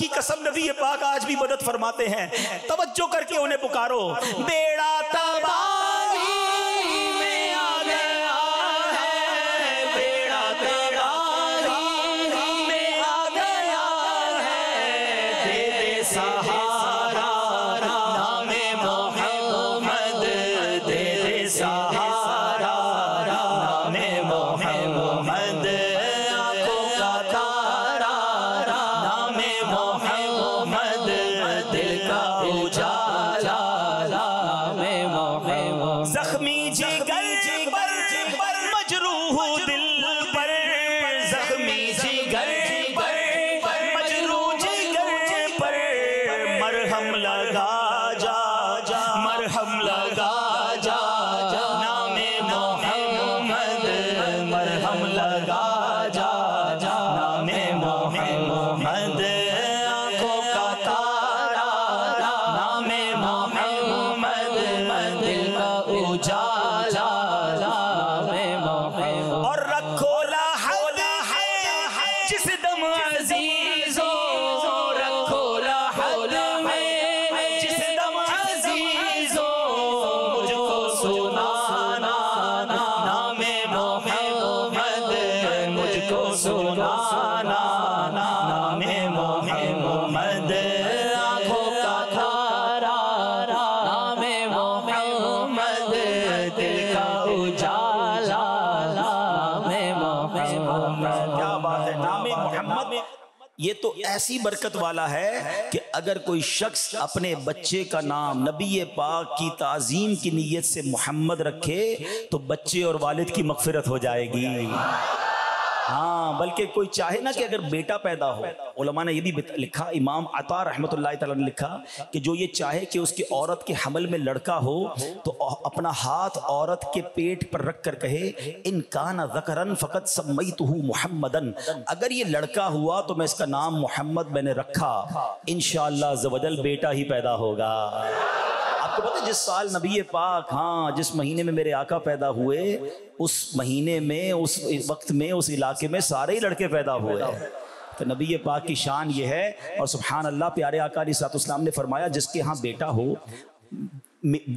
کی قسم نبی پاک آج بھی مدد فرماتے ہیں. توجہ کر کے انہیں پکارو. بیڑا تباہی میں آ گیا ہے, بیڑا تباہی میں آ گیا ہے, دے دے سہارا نام محمد, دے دے سہارا نام محمد, آنکھوں کا تارا نام محمد, دل کا اجالا نام محمد. زخمی جگر پر مجروح دل پر, زخمی جگر پر مجروح جگر پر مرہم لگا جا, مرہم لگا جا نام محمد, مرہم لگا جا نام محمد, آنکھوں کا تارا نام محمد, دل کا اجالا نام محمد. اور رکھو لحد ہے جس دم عزیزو, رکھو لحد میں جس دم عزیزو, مجھ کو سنانا نام محمد, مجھ کو سنانا نام محمد, آنکھوں کا تارا نام محمد, دل کا اجالا نام محمد. کیا بات ہے, نام محمد یہ تو ایسی برکت والا ہے کہ اگر کوئی شخص اپنے بچے کا نام نبی پاک کی تعظیم کی نیت سے محمد رکھے تو بچے اور والد کی مغفرت ہو جائے گی. ہاں, بلکہ کوئی چاہے نا کہ اگر بیٹا پیدا ہو, علماء نے یہ بھی لکھا, امام عطا رحمت اللہ تعالیٰ نے لکھا کہ جو یہ چاہے کہ اس کی عورت کے حمل میں لڑکا ہو تو اپنا ہاتھ عورت کے پیٹ پر رکھ کر کہے ان کان ذکرن فقط سمیتہ محمدن, اگر یہ لڑکا ہوا تو میں اس کا نام محمد میں نے رکھا, انشاءاللہ عز و جل بیٹا ہی پیدا ہوگا. آپ کو پتہ ہے جس سال نبی پاک, ہاں جس مہینے میں میرے آقا پیدا ہوئے, اس مہینے میں, اس وقت میں, اس علاقے میں سارے ہی لڑکے پیدا ہوئے. تو نبی پاک کی شان یہ ہے. اور سبحان اللہ, پیارے آقا علیہ السلام نے فرمایا جس کے ہاں بیٹا ہو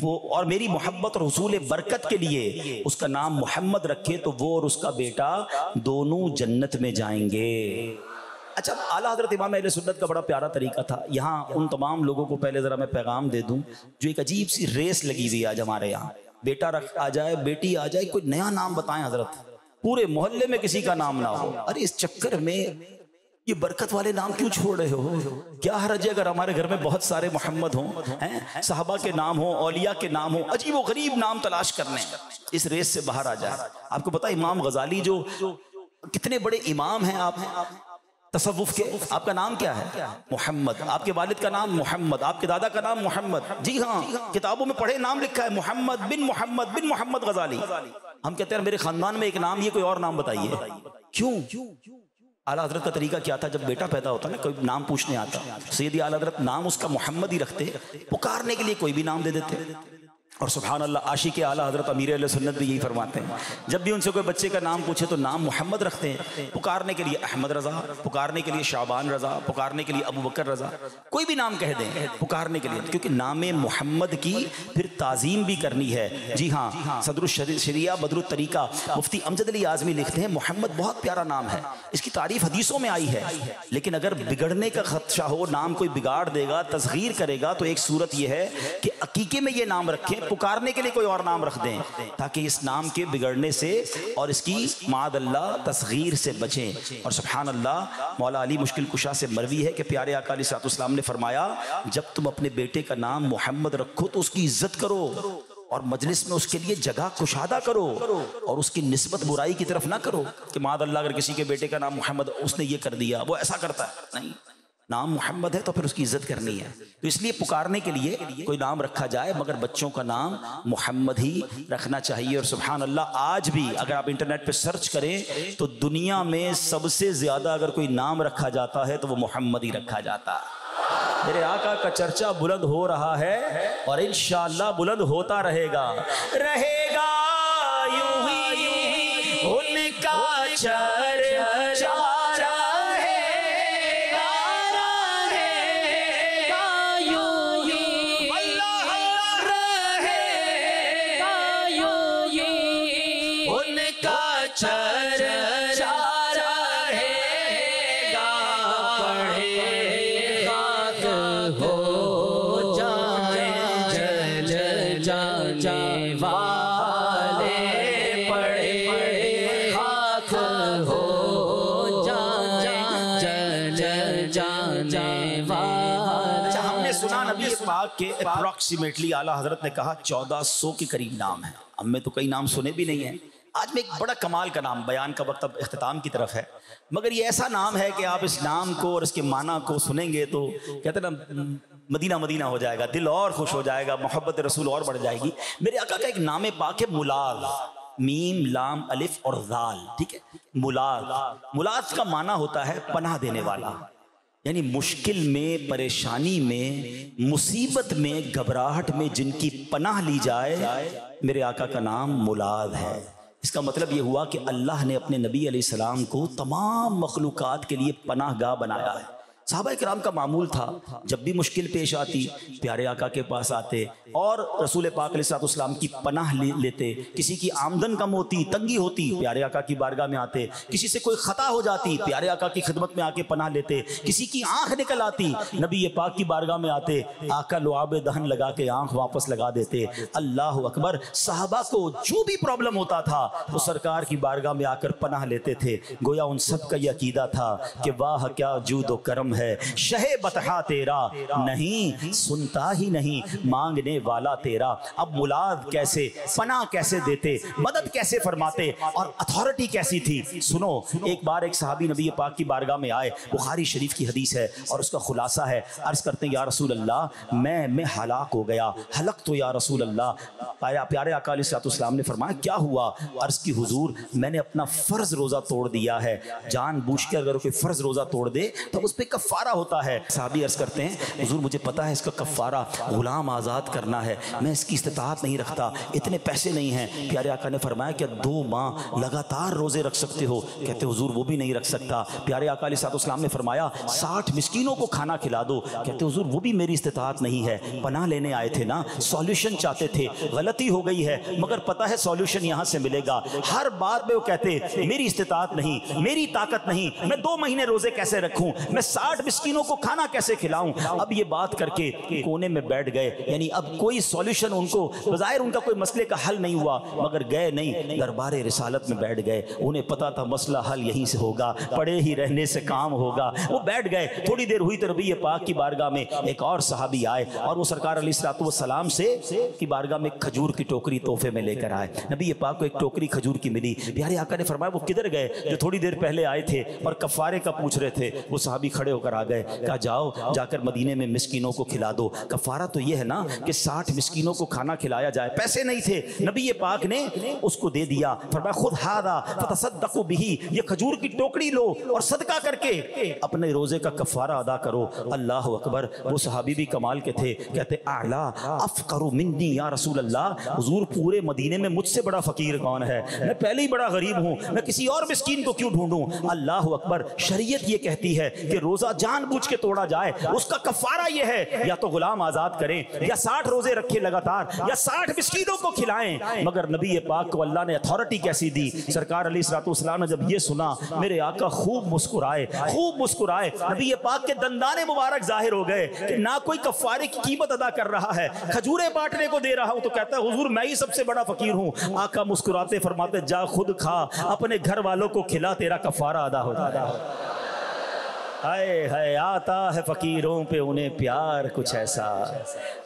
وہ اور میری محبت اور حصول برکت کے لیے اس کا نام محمد رکھے تو وہ اور اس کا بیٹا دونوں جنت میں جائیں گے. اچھا, اعلیٰ حضرت امام اہل سنت کا بڑا پیارا طریقہ تھا. یہاں ان تمام لوگوں کو پہلے ذرا میں پیغام دے دوں جو ایک عجیب سی ریس لگی ہوئی آج ہمارے یہاں, بیٹا آ جائے, بیٹی آ جائے, کوئی نیا نام بتائیں حضرت, پورے محلے میں کسی کا نام نہ ہو. ارے اس چکر میں یہ برکت والے نام کیوں چھوڑ رہے ہو؟ کیا حرج ہے اگر ہمارے گھر میں بہت سارے محمد ہوں, صحابہ کے نام ہوں, اولیاء کے نام ہوں, عجیب و غریب نام تلاش کرنے, اس ریس سے باہر آ جائے. آپ کو پتہ امام غزالی جو کتنے بڑے امام ہیں آپ تصوف کے, آپ کا نام کیا ہے؟ محمد. آپ کے والد کا نام محمد, آپ کے دادا کا نام محمد. جی ہاں, کتابوں میں پڑھے نام لکھا ہے محمد بن محمد غزالی. ہم کہتے ہیں میرے خاندان میں ایک نام, یہ کوئی اور نام بتائیے. کیوں؟ اعلیٰ حضرت کا طریقہ کیا تھا, جب بیٹا پیدا ہوتا نا کوئی نام پوچھنے آتا, سیدی اعلیٰ حضرت نام اس کا محمد ہی رکھتے, پکارنے کے لیے کوئی بھی نام دے دیتے. اور سبحان اللہ, عاشق اعلیٰ حضرت امیر اہل سنت بھی یہی فرماتے ہیں, جب بھی ان سے کوئی بچے کا نام پوچھے تو نام محمد رکھتے ہیں, پکارنے کے لیے احمد رضا, پکارنے کے لیے شعبان رضا, پکارنے کے لیے ابو بکر رضا, کوئی بھی نام کہہ دیں پکارنے کے لیے, کیونکہ نام محمد کی پھر تعظیم بھی کرنی ہے. جی ہاں, صدر الشریعہ بدر الطریقہ مفتی امجد علی اعظمی لکھتے ہیں محمد بہت پیارا نام ہے, اس کی تعریف حدیثوں میں آئی ہے, لیکن اگر بگڑنے کا خدشہ ہو, نام کوئی بگاڑ دے گا, تصغیر کرے گا, تو ایک صورت یہ ہے کہ عقیقے میں یہ نام رکھیں, پکارنے کے لیے کوئی اور نام رکھ دیں, تاکہ اس نام کے بگڑنے سے اور اس کی معاذ اللہ تصغیر سے بچیں. اور سبحان اللہ, مولا علی مشکل کشا سے مروی ہے کہ پیارے آقا علیہ السلام نے فرمایا جب تم اپنے بیٹے کا نام محمد رکھو تو اس کی عزت کرو اور مجلس میں اس کے لیے جگہ کشادہ کرو, اور اس کی نسبت برائی کی طرف نہ کرو کہ معاذ اللہ اگر کسی کے بیٹے کا نام محمد, اس نے یہ کر دیا, وہ ایسا کرتا ہے. نہیں, نام محمد ہے تو پھر اس کی عزت کرنی ہے. تو اس لیے پکارنے کے لیے کوئی نام رکھا جائے, مگر بچوں کا نام محمد ہی رکھنا چاہیے. اور سبحان اللہ, آج بھی اگر آپ انٹرنیٹ پہ سرچ کریں تو دنیا میں سب سے زیادہ اگر کوئی نام رکھا جاتا ہے تو وہ محمد ہی رکھا جاتا ہے. میرے آقا کا چرچا بلند ہو رہا ہے اور انشاءاللہ بلند ہوتا رہے گا یوں ہی ان کا چرچا رہے گا. پاک کے اپروکسیمیٹلی اعلیٰ حضرت نے کہا 1400 کے قریب نام ہیں. ہم میں تو کئی نام سنے بھی نہیں ہیں. آج میں ایک بڑا کمال کا نام، بیان کا وقت اب اختتام کی طرف ہے، مگر یہ ایسا نام ہے کہ آپ اس نام کو اور اس کے معنی کو سنیں گے تو کہتے ہیں نا مدینہ مدینہ ہو جائے گا، دل اور خوش ہو جائے گا، محبت رسول اور بڑھ جائے گی. میرے آقا کا ایک نام پاک ہے ملاذ، میم لام الف اور ذال، ٹھیک ہے. ملاذ، ملاذ کا معنی ہوتا ہے پناہ دینے والا، یعنی مشکل میں، پریشانی میں، مصیبت میں، گھبراہٹ میں جن کی پناہ لی جائے، میرے آقا کا نام ملاذ ہے. اس کا مطلب یہ ہوا کہ اللہ نے اپنے نبی علیہ السلام کو تمام مخلوقات کے لیے پناہ گاہ بنایا ہے. صحابہ کرام کا معمول تھا جب بھی مشکل پیش آتی پیارے آقا کے پاس آتے اور رسول پاک علیہ السلام کی پناہ لیتے. کسی کی آمدن کم ہوتی، تنگی ہوتی، پیارے آقا کی بارگاہ میں آتے. کسی سے کوئی خطا ہو جاتی، پیارے آقا کی خدمت میں آ کے پناہ لیتے. کسی کی آنکھ نکل آتی، نبی پاک کی بارگاہ میں آتے، آقا لعاب دہن لگا کے آنکھ واپس لگا دیتے. اللہ اکبر. صحابہ کو جو بھی پرابلم ہوتا تھا وہ سرکار کی بارگاہ میں آ کر پناہ لیتے تھے. گویا ان سب کا یہ عقیدہ تھا کہ واہ کیا جود و کرم ہے، شہ بطحا تیرا، نہیں سنتا ہی نہیں مانگنے والا تیرا. اب ملاذ کیسے، پناہ کیسے دیتے، مدد کیسے فرماتے، اور اتھارٹی کیسی تھی. سنو، ایک بار ایک صحابی نبی پاک کی بارگاہ میں آئے، بخاری شریف کی حدیث ہے اور اس کا خلاصہ ہے. عرض کرتے ہیں یا رسول اللہ میں ہلاک ہو گیا. ہلک تو یا رسول اللہ. پیارے آقا علیہ السلام نے فرمایا کیا ہوا؟ عرض کی حضور میں نے اپنا فرض روزہ توڑ دیا ہے. جان بوجھ کے اگر کوئی فرض روزہ توڑ دے تو اس پہ کفارہ ہوتا ہے. صحابی عرض کرتے ہیں حضور مجھے پتا ہے اس کا کفارہ غلام آزاد کرنا ہے، میں اس کی استطاعت نہیں رکھتا، اتنے پیسے نہیں ہیں. پیارے آقا نے فرمایا کہ 2 ماہ لگاتار روزے رکھ سکتے ہو؟ کہتے حضور وہ بھی نہیں رکھ سکتا. پیارے آقا علیہ السلام نے فرمایا 60 مسکینوں کو کھانا کھلا دو. کہتے حضور وہ بھی میری استطاعت نہیں ہے. پناہ لینے آئے تھے نا، سولوشن چاہتے تھے، غلطی ہو گئی ہے مگر پتا ہے سولوشن یہاں سے ملے گا. ہر بات میں وہ کہتے میری استطاعت نہیں، میری طاقت نہیں، میں 2 مہینے روزے کیسے رکھوں، میں 60 مسکینوں کو کھانا کیسے کھلاؤں. اب یہ بات کر کے کونے میں بیٹھ گئے. یعنی اب کوئی سولوشن ان کو، بظاہر ان کا کوئی مسئلے کا حل نہیں ہوا مگر گئے نہیں، دربار رسالت میں بیٹھ گئے. انہیں پتا تھا مسئلہ حل یہیں سے ہوگا، پڑے ہی رہنے سے کام ہوگا. وہ بیٹھ گئے. تھوڑی دیر ہوئی تو نبی پاک کی بارگاہ میں ایک اور صحابی آئے اور وہ سرکار علیہ السلام سے کی بارگاہ میں کھجور کی ٹوکری تحفے میں لے کر آئے. نبی پاک کو ایک ٹوکری کھجور کی ملی. پیارے آقا نے فرمایا وہ کدھر گئے جو تھوڑی دیر پہلے آئے تھے اور کفارے کا پوچھ رہے تھے؟ وہ صحابی کھڑے ہو کر آ گئے. کہا جاؤ جا کر مدینے میں مسکینوں کو کھلا دو. کفارہ تو یہ ہے نا کہ 60 مسکینوں کو کھانا کھلایا جائے. پیسے نہیں تھے، نبی پاک نے اس کو دے دیا. فرمایا خود ھذا فتصدقوا بہ، یہ کھجور کی ٹوکری لو اور صدقہ کر کے اپنے روزے کا کفارہ ادا کرو. اللہ اکبر. وہ صحابی بھی کمال کے تھے. کہتے اعلی افقر منی یا رسول اللہ، حضور پورے مدینے میں مجھ سے بڑا فقیر کون ہے؟ میں پہلے ہی بڑا غریب ہوں، میں کسی اور مسکین کو کیوں ڈھونڈوں؟ اللہ اکبر. شریعت یہ کہتی ہے کہ روزہ جان بوجھ کے توڑا جائے، اس کا کفارہ یہ ہے یا تو غلام آزاد کریں یا 60 روزے رکھے لگاتار یا 60 مسکینوں کو کھلائیں. مگر نبی پاک کو اللہ نے اتھارٹی کیسی دی؟ سرکار علیہ السلام نے جب یہ سنا میرے آقا خوب مسکرائے، خوب مسکرائے. نبی پاک کے دندان مبارک ظاہر ہو گئے کہ نہ کوئی کفارے کی قیمت ادا کر رہا ہے، کھجوریں بانٹنے کو دے رہا ہوں تو کہتا ہے حضور میں ہی سب سے بڑا فقیر ہوں. آقا مسکراتے فرماتے جا خود کھا، اپنے گھر والوں کو کھلا، تیرا کفارہ ادا ہو جائے گا. ہائے ہائے. آتا ہے فقیروں پہ انہیں پیار کچھ ایسا،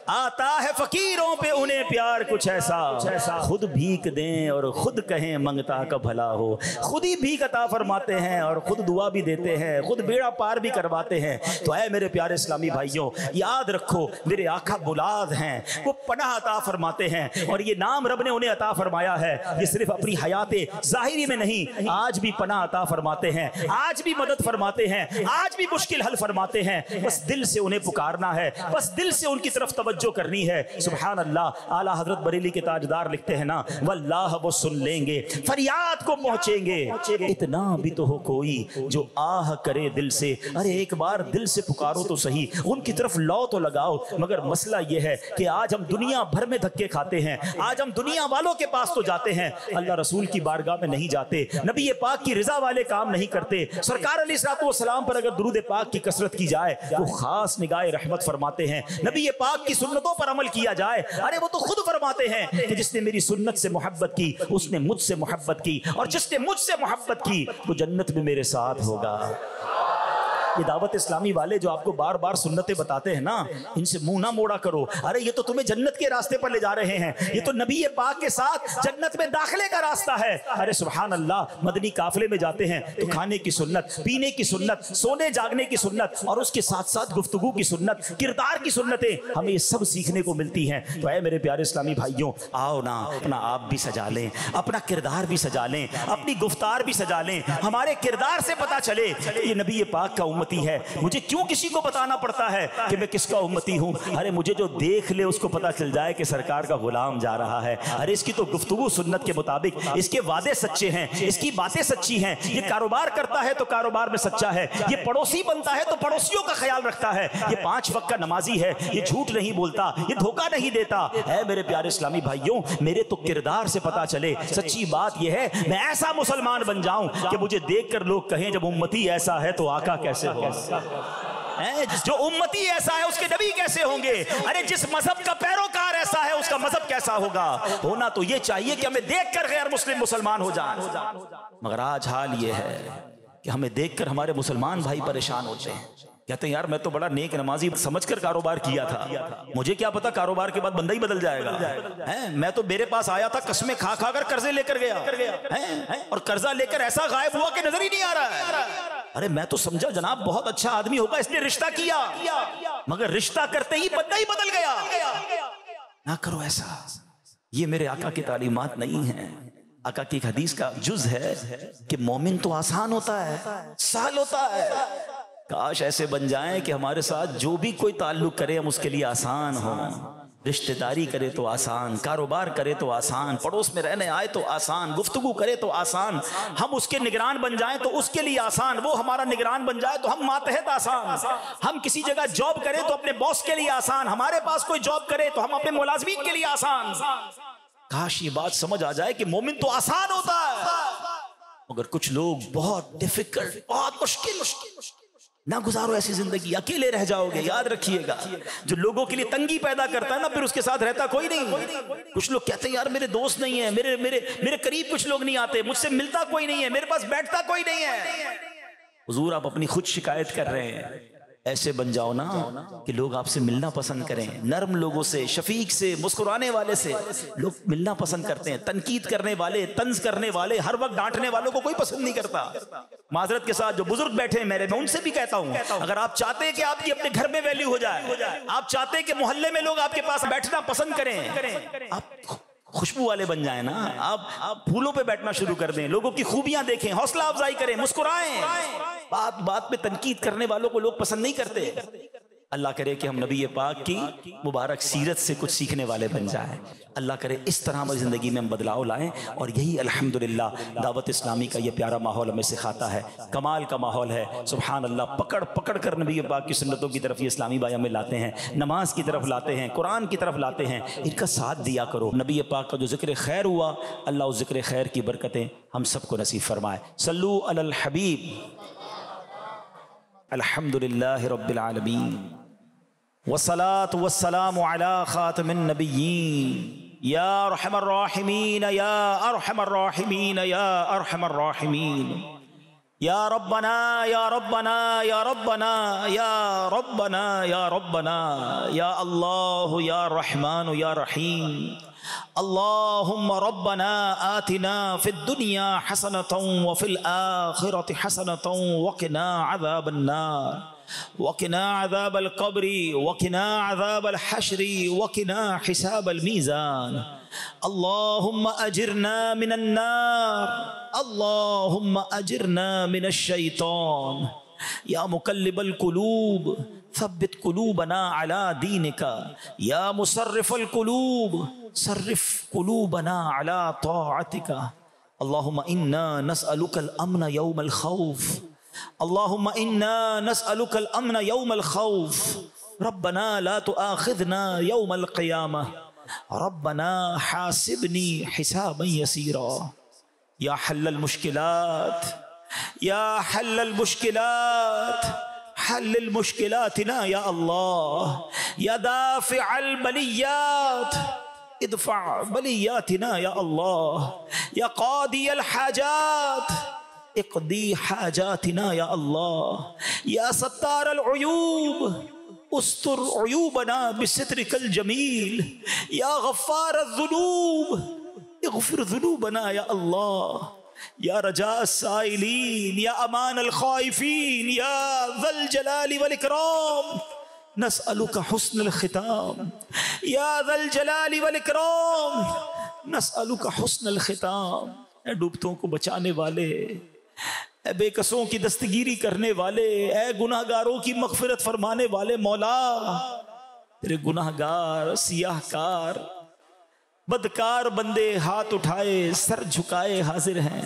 آتا ہے فقیروں پہ انہیں پیار کچھ ایسا، خود بھیک دیں اور خود کہیں منگتا کا بھلا ہو. خود ہی بھیک عطا فرماتے ہیں اور خود دعا بھی دیتے ہیں، خود بیڑا پار بھی کرواتے ہیں. تو اے میرے پیارے اسلامی بھائیوں یاد رکھو میرے آقا ملاذ ہیں، وہ پناہ عطا فرماتے ہیں اور یہ نام رب نے انہیں عطا فرمایا ہے. یہ صرف اپنی حیات ظاہری میں نہیں، آج بھی پناہ عطا فرماتے ہیں، آج بھی مدد فرماتے ہیں، آج بھی مشکل حل فرماتے ہیں. بس دل سے انہیں پکارنا ہے، بس دل سے ان کی طرف توجہ کرنی ہے. سبحان اللہ. اعلیٰ حضرت بریلی کے تاجدار لکھتے ہیں نا واللہ وہ سن لیں گے، فریاد کو پہنچیں گے. اتنا بھی تو ہو کوئی جو آہ کرے دل سے. ارے ایک بار دل سے پکارو تو صحیح، ان کی طرف لو تو لگاؤ. مگر مسئلہ یہ ہے کہ آج ہم دنیا بھر میں دھکے کھاتے ہیں، آج ہم دنیا والوں کے پاس تو جاتے ہیں، اللہ رسول کی بارگاہ میں نہیں جاتے، نبی پاک کی رضا والے کام نہیں کرتے. سرکار علیہ السلام پر اگر درود پاک کی کثرت کی جائے وہ خاص نگاہ رحمت فرماتے ہیں. نبی پاک کی سنتوں پر عمل کیا جائے، ارے وہ تو خود فرماتے ہیں کہ جس نے میری سنت سے محبت کی اس نے مجھ سے محبت کی، اور جس نے مجھ سے محبت کی وہ جنت میں میرے ساتھ ہوگا. یہ دعوت اسلامی والے جو آپ کو بار بار سنتیں بتاتے ہیں نا، ان سے منہ نہ موڑا کرو. ارے یہ تو تمہیں جنت کے راستے پر لے جا رہے ہیں، یہ تو نبی پاک کے ساتھ جنت میں داخلے کا راستہ ہے. ارے سبحان اللہ، مدنی قافلے میں جاتے ہیں تو کھانے کی سنت، پینے کی سنت، سونے جاگنے کی سنت، اور اس کے ساتھ ساتھ گفتگو کی سنت، کردار کی سنتیں، ہمیں یہ سب سیکھنے کو ملتی ہیں. تو اے میرے پیارے اسلامی بھائیوں، آؤ نا اپنا آپ بھی سجا لیں، اپنا کردار بھی سجا لیں، اپنی گفتار بھی سجا لیں. ہمارے کردار سے پتا چلے یہ نبی پاک کا امتی ہے. مجھے کیوں کسی کو بتانا پڑتا ہے کہ میں کس کا امتی ہوں؟ ارے مجھے جو دیکھ لے اس کو پتا چل جائے کہ سرکار کا غلام جا رہا ہے. ارے اس کی تو گفتگو سنت کے مطابق، اس کے وعدے سچے ہیں، اس کی باتیں سچی ہیں. یہ کاروبار کرتا ہے تو کاروبار میں سچا ہے، یہ پڑوسی بنتا ہے تو پڑوسیوں کا خیال رکھتا ہے، یہ 5 وقت کا نمازی ہے، یہ جھوٹ نہیں بولتا، یہ دھوکہ نہیں دیتا. اے میرے پیارے اسلامی بھائیوں، میرے تو کردار سے پتا چلے. سچی بات یہ ہے میں ایسا مسلمان بن جاؤں کہ مجھے دیکھ کر لوگ کہیں جب امتی ایسا ہے تو آقا کیسے ہو؟ جو امتی ایسا ہے اس کے نبی کیسے ہوں گے؟ ارے جس مذہب کا پیروکار ایسا ہے اس کا مذہب کیسا ہوگا؟ ہونا تو یہ چاہیے کہ ہمیں دیکھ کر غیر مسلم مسلمان ہو جائیں، مگر آج حال یہ ہے کہ ہمیں دیکھ کر ہمارے مسلمان بھائی پریشان ہوتے ہیں. کہتے ہیں یار میں تو بڑا نیک نمازی سمجھ کر کاروبار کیا تھا، مجھے کیا پتا کاروبار کے بعد بندہ ہی بدل جائے گا. میں تو میرے پاس آیا تھا قسمیں کھا کھا کر قرضے لے کر گیا، اور قرضہ لے کر ایسا غائب ہوا کہ نظر ہی نہیں آ رہا ہے. ارے میں تو سمجھا جناب بہت اچھا آدمی ہوگا، اس نے رشتہ کیا، مگر رشتہ کرتے ہی بندہ ہی بدل گیا. نہ کرو ایسا، یہ میرے آقا کی تعلیمات نہیں ہیں. آقا کی ایک حدیث کا جز ہے کہ مومن تو آسان ہوتا ہے، سہل ہوتا ہے. کاش ایسے بن جائیں کہ ہمارے ساتھ جو بھی کوئی تعلق کرے ہم اس کے لیے آسان ہوں. رشتہ داری کرے تو آسان، کاروبار کرے تو آسان، پڑوس میں رہنے آئے تو آسان، گفتگو کرے تو آسان، ہم اس کے نگران بن جائیں تو اس کے لیے آسان، وہ ہمارا نگران بن جائے تو ہم ماتحت آسان، ہم کسی جگہ جاب کریں تو اپنے باس کے لیے آسان، ہمارے پاس کوئی جاب کرے تو ہم اپنے ملازمین کے لیے آسان. کاش یہ بات سمجھ آ جائے کہ مومن تو آسان ہوتا ہے، مگر کچھ لوگ بہت ڈیفیکلٹ، بہت مشکل. نہ گزارو ایسی زندگی، اکیلے رہ جاؤ گے. یاد رکھیے گا جو لوگوں کے لیے تنگی پیدا کرتا ہے نا پھر اس کے ساتھ رہتا کوئی نہیں. کچھ لوگ کہتے ہیں یار میرے دوست نہیں ہیں، میرے قریب کچھ لوگ نہیں آتے، مجھ سے ملتا کوئی نہیں ہے، میرے پاس بیٹھتا کوئی نہیں ہے. حضور آپ اپنی خود شکایت کر رہے ہیں. ایسے بن جاؤ نا کہ لوگ آپ سے ملنا پسند کریں. نرم لوگوں سے، شفیق سے، مسکرانے والے سے لوگ ملنا پسند کرتے ہیں. تنقید کرنے والے، طنز کرنے والے، ہر وقت ڈانٹنے والوں کو کوئی پسند نہیں کرتا. معذرت کے ساتھ جو بزرگ بیٹھے ہیں میں ان سے بھی کہتا ہوں، اگر آپ چاہتے ہیں کہ آپ کی اپنے گھر میں ویلیو ہو جائے، آپ چاہتے ہیں کہ محلے میں لوگ آپ کے پاس بیٹھنا پسند کریں، آپ خوشبو والے بن جائیں نا. آپ پھولوں پہ بیٹھنا شروع کر دیں، لوگوں کی خوبیاں دیکھیں، حوصلہ افزائی کریں، مسکرائیں. بات میں تنقید کرنے والوں کو لوگ پسند نہیں کرتے. اللہ کرے کہ ہم نبی پاک کی مبارک سیرت سے کچھ سیکھنے والے بن جائیں. اللہ کرے اس طرح ہماری زندگی میں ہم بدلاؤ لائیں. اور یہی الحمدللہ دعوت اسلامی کا یہ پیارا ماحول ہمیں سکھاتا ہے. کمال کا ماحول ہے. سبحان اللہ، پکڑ پکڑ کر نبی پاک کی سنتوں کی طرف یہ اسلامی بھائی ہمیں لاتے ہیں، نماز کی طرف لاتے ہیں، قرآن کی طرف لاتے ہیں. ان کا ساتھ دیا کرو. نبی پاک کا جو ذکر خیر ہوا، اللہ اس ذکر خیر کی برکتیں ہم سب کو نصیب فرمائے. صلو علی الحبیب. الحمدللہ رب العالمین والصلاة والسلام على خاتم النبیین یا ارحم الراحمین یا ارحم الراحمین یا ارحم الراحمین. یا ربنا یا ربنا یا ربنا یا ربنا یا ربنا یا اللہ یا رحمان یا رحیم. اللہم ربنا آتنا فی الدنیا حسنة وفی الآخرة حسنة وقنا عذاب النار وقنا عذاب القبر وقنا عذاب الحشر وقنا حساب الميزان. اللهم أجرنا من النار اللهم أجرنا من الشيطان. يا مقلب القلوب ثبت قلوبنا على دينك. يا مصرف القلوب صرف قلوبنا على طاعتك. اللهم إنا نسألك الأمن يوم الخوف. اللهم إنا نسألك الأمن يوم الخوف. ربنا لا تؤاخذنا يوم القيامة. ربنا حاسبني حسابا يسيرا. يا حل المشكلات يا حل المشكلات حل المشكلاتنا يا الله. يا دافع البليات ادفع بلياتنا يا الله. يا قاضي الحاجات اقضی حاجاتنا یا اللہ، یا ستار العیوب استر عیوبنا بسترک الجمیل، یا غفار الذنوب اغفر ذنوبنا یا اللہ، یا رجاء السائلین، یا امان الخائفین، یا ذا الجلال والاکرام نسألک حسن الختام، یا ذا الجلال والاکرام نسألک حسن الختام۔ اے ڈوبتوں کو بچانے والے، اے بے کسوں کی دستگیری کرنے والے، اے گناہ گاروں کی مغفرت فرمانے والے مولا، تیرے گناہ گار، سیاہ کار، بدکار بندے ہاتھ اٹھائے سر جھکائے حاضر ہیں،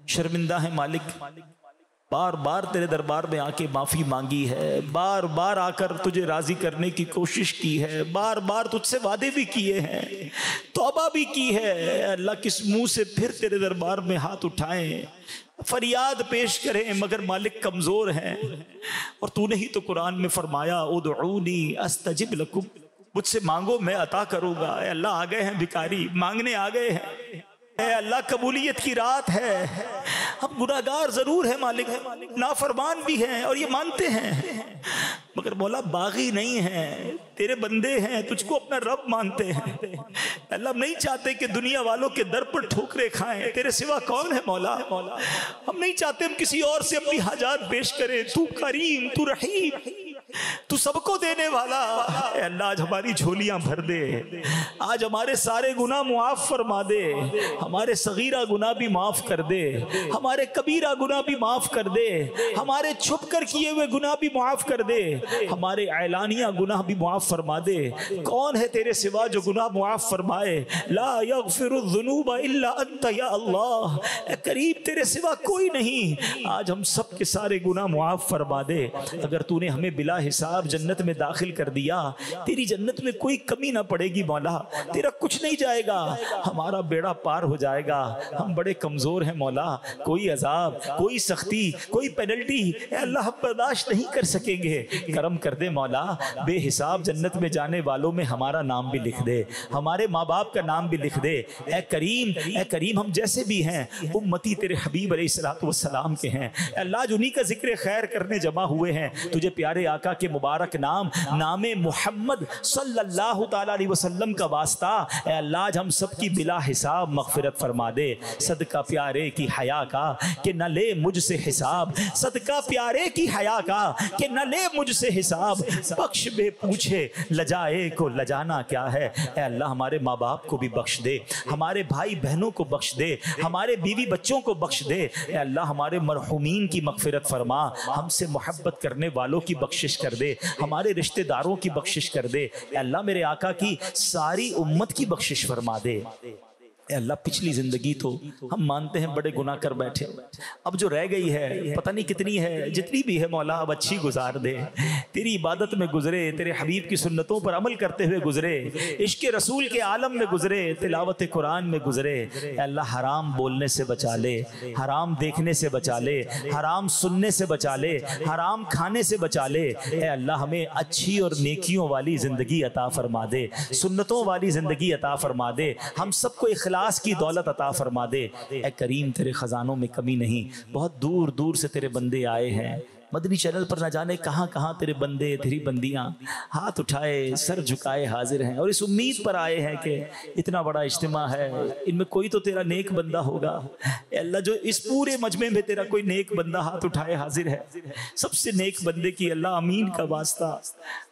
شرمندہ ہیں مالک، بار بار تیرے دربار میں آ کے معافی مانگی ہے، بار بار آ کر تجھے راضی کرنے کی کوشش کی ہے، بار بار تجھ سے وعدے بھی کیے ہیں، توبہ بھی کی ہے۔ اے اللہ کس منہ سے پھر تیرے دربار میں ہاتھ اٹھائیں، فریاد پیش کریں، مگر مالک کمزور ہیں، اور تو نے ہی تو قرآن میں فرمایا ادعونی استجب لکم، مجھ سے مانگو میں عطا کروں گا۔ اے اللہ آ گئے ہیں بھکاری، مانگنے آ گئے ہیں، اے اللہ قبولیت کی رات ہے، ہم گناہگار ضرور ہیں مالک، نافرمان بھی ہیں اور یہ مانتے ہیں، مگر مولا باغی نہیں ہیں، تیرے بندے ہیں، تجھ کو اپنا رب مانتے ہیں۔ اللہ ہم نہیں چاہتے کہ دنیا والوں کے در پر ٹھوکریں کھائیں، تیرے سوا کون ہے مولا؟ ہم نہیں چاہتے ہم کسی اور سے اپنی حاجات پیش کریں، تو کریم، تو رحیم، تو سب کو دینے والا۔ اے اللہ آج ہماری جھولیاں بھر دے، آج ہمارے سارے گناہ معاف فرما دے، ہمارے صغیرہ گناہ بھی معاف کر دے، ہمارے کبیرہ گناہ بھی معاف کر دے، ہمارے چھپ کر کیے ہوئے گناہ بھی معاف کر دے، ہمارے اعلانیہ گناہ بھی معاف فرما دے۔ کون ہے تیرے سوا جو گناہ معاف فرمائے؟ لا یغفر الذنوب الا انت یا اللہ، اے کریم تیرے سوا کوئی نہیں، آج ہم سب کے سارے گناہ معاف فرما دے۔ اگر تو نے ہمیں بلا حساب جنت میں داخل کر دیا، تیری جنت میں کوئی کمی نہ پڑے گی مولا، تیرا کچھ نہیں جائے گا، ہمارا بیڑا پار ہو جائے گا، ہم بڑے کمزور ہیں مولا، کوئی عذاب، کوئی سختی، کوئی پینلٹی اے اللہ ہم برداشت نہیں کر سکیں گے، کرم کر دے مولا، بے حساب جنت میں جانے والوں میں ہمارا نام بھی لکھ دے، ہمارے ماں باپ کا نام بھی لکھ دے۔ اے کریم ہم جیسے بھی ہیں امتی تیرے حبیب علیہ السلام کے ہیں، اے اللہ جو انہی کا ذکر خیر کرنے جمع ہوئے ہیں، تجھے پیارے آقا کے مبارک نام محمد صلی اللہ تعالیٰ علیہ وسلم کا واسطہ اے اللہ آج ہم سب کی بلا حساب مغفرت فرما دے، صدقہ پیارے کی حیا کا کہ نہ لے مجھ سے حساب، صدقہ پیارے کی حیا کا کہ نہ لے مجھ سے حساب، بخش بے پوچھے لجائے کو لجانا کیا ہے۔ اے اللہ ہمارے ماں باپ کو بھی بخش دے، ہمارے بھائی بہنوں کو بخش دے، ہمارے بیوی بچوں کو بخش دے، اے اللہ ہمارے مرحومین کی مغفرت فرما، ہم سے محبت کرنے والوں کی بخشش کر دے، ہمارے رشتہ داروں کی بخشش کر دے، اے اللہ میرے آقا کی ساری امت کی بخشش فرما دے۔ اے اللہ پچھلی زندگی تو ہم مانتے ہیں بڑے گناہ کر بیٹھے، اب جو رہ گئی ہے پتہ نہیں کتنی ہے، جتنی بھی ہے مولا اب اچھی گزار دے، تیری عبادت میں گزرے، تیرے حبیب کی سنتوں پر عمل کرتے ہوئے گزرے، عشق رسول کے عالم میں گزرے، تلاوت قرآن میں گزرے۔ اے اللہ حرام بولنے سے بچا لے، حرام دیکھنے سے بچا لے، حرام سننے سے بچا لے، حرام کھانے سے بچا لے۔ اے اللہ ہمیں اچھی اور نیکیوں والی زندگی عطا فرما دے، سنتوں والی زندگی عطا فرما دے، ہم سب کو اخلاص کی دولت عطا فرما دے۔ اے کریم تیرے خزانوں میں کمی نہیں، بہت دور دور سے تیرے بندے آئے ہیں، مدنی چینل پر نہ جانے کہاں کہاں تیرے بندے تیری بندیاں ہاتھ اٹھائے سر جھکائے حاضر ہیں، اور اس امید پر آئے ہیں کہ اتنا بڑا اجتماع ہے، ان میں کوئی تو تیرا نیک بندہ ہوگا۔ اے اللہ جو اس پورے مجمع میں تیرا کوئی نیک بندہ ہاتھ اٹھائے حاضر ہے، سب سے نیک بندے کی اللہ امین کا واسطہ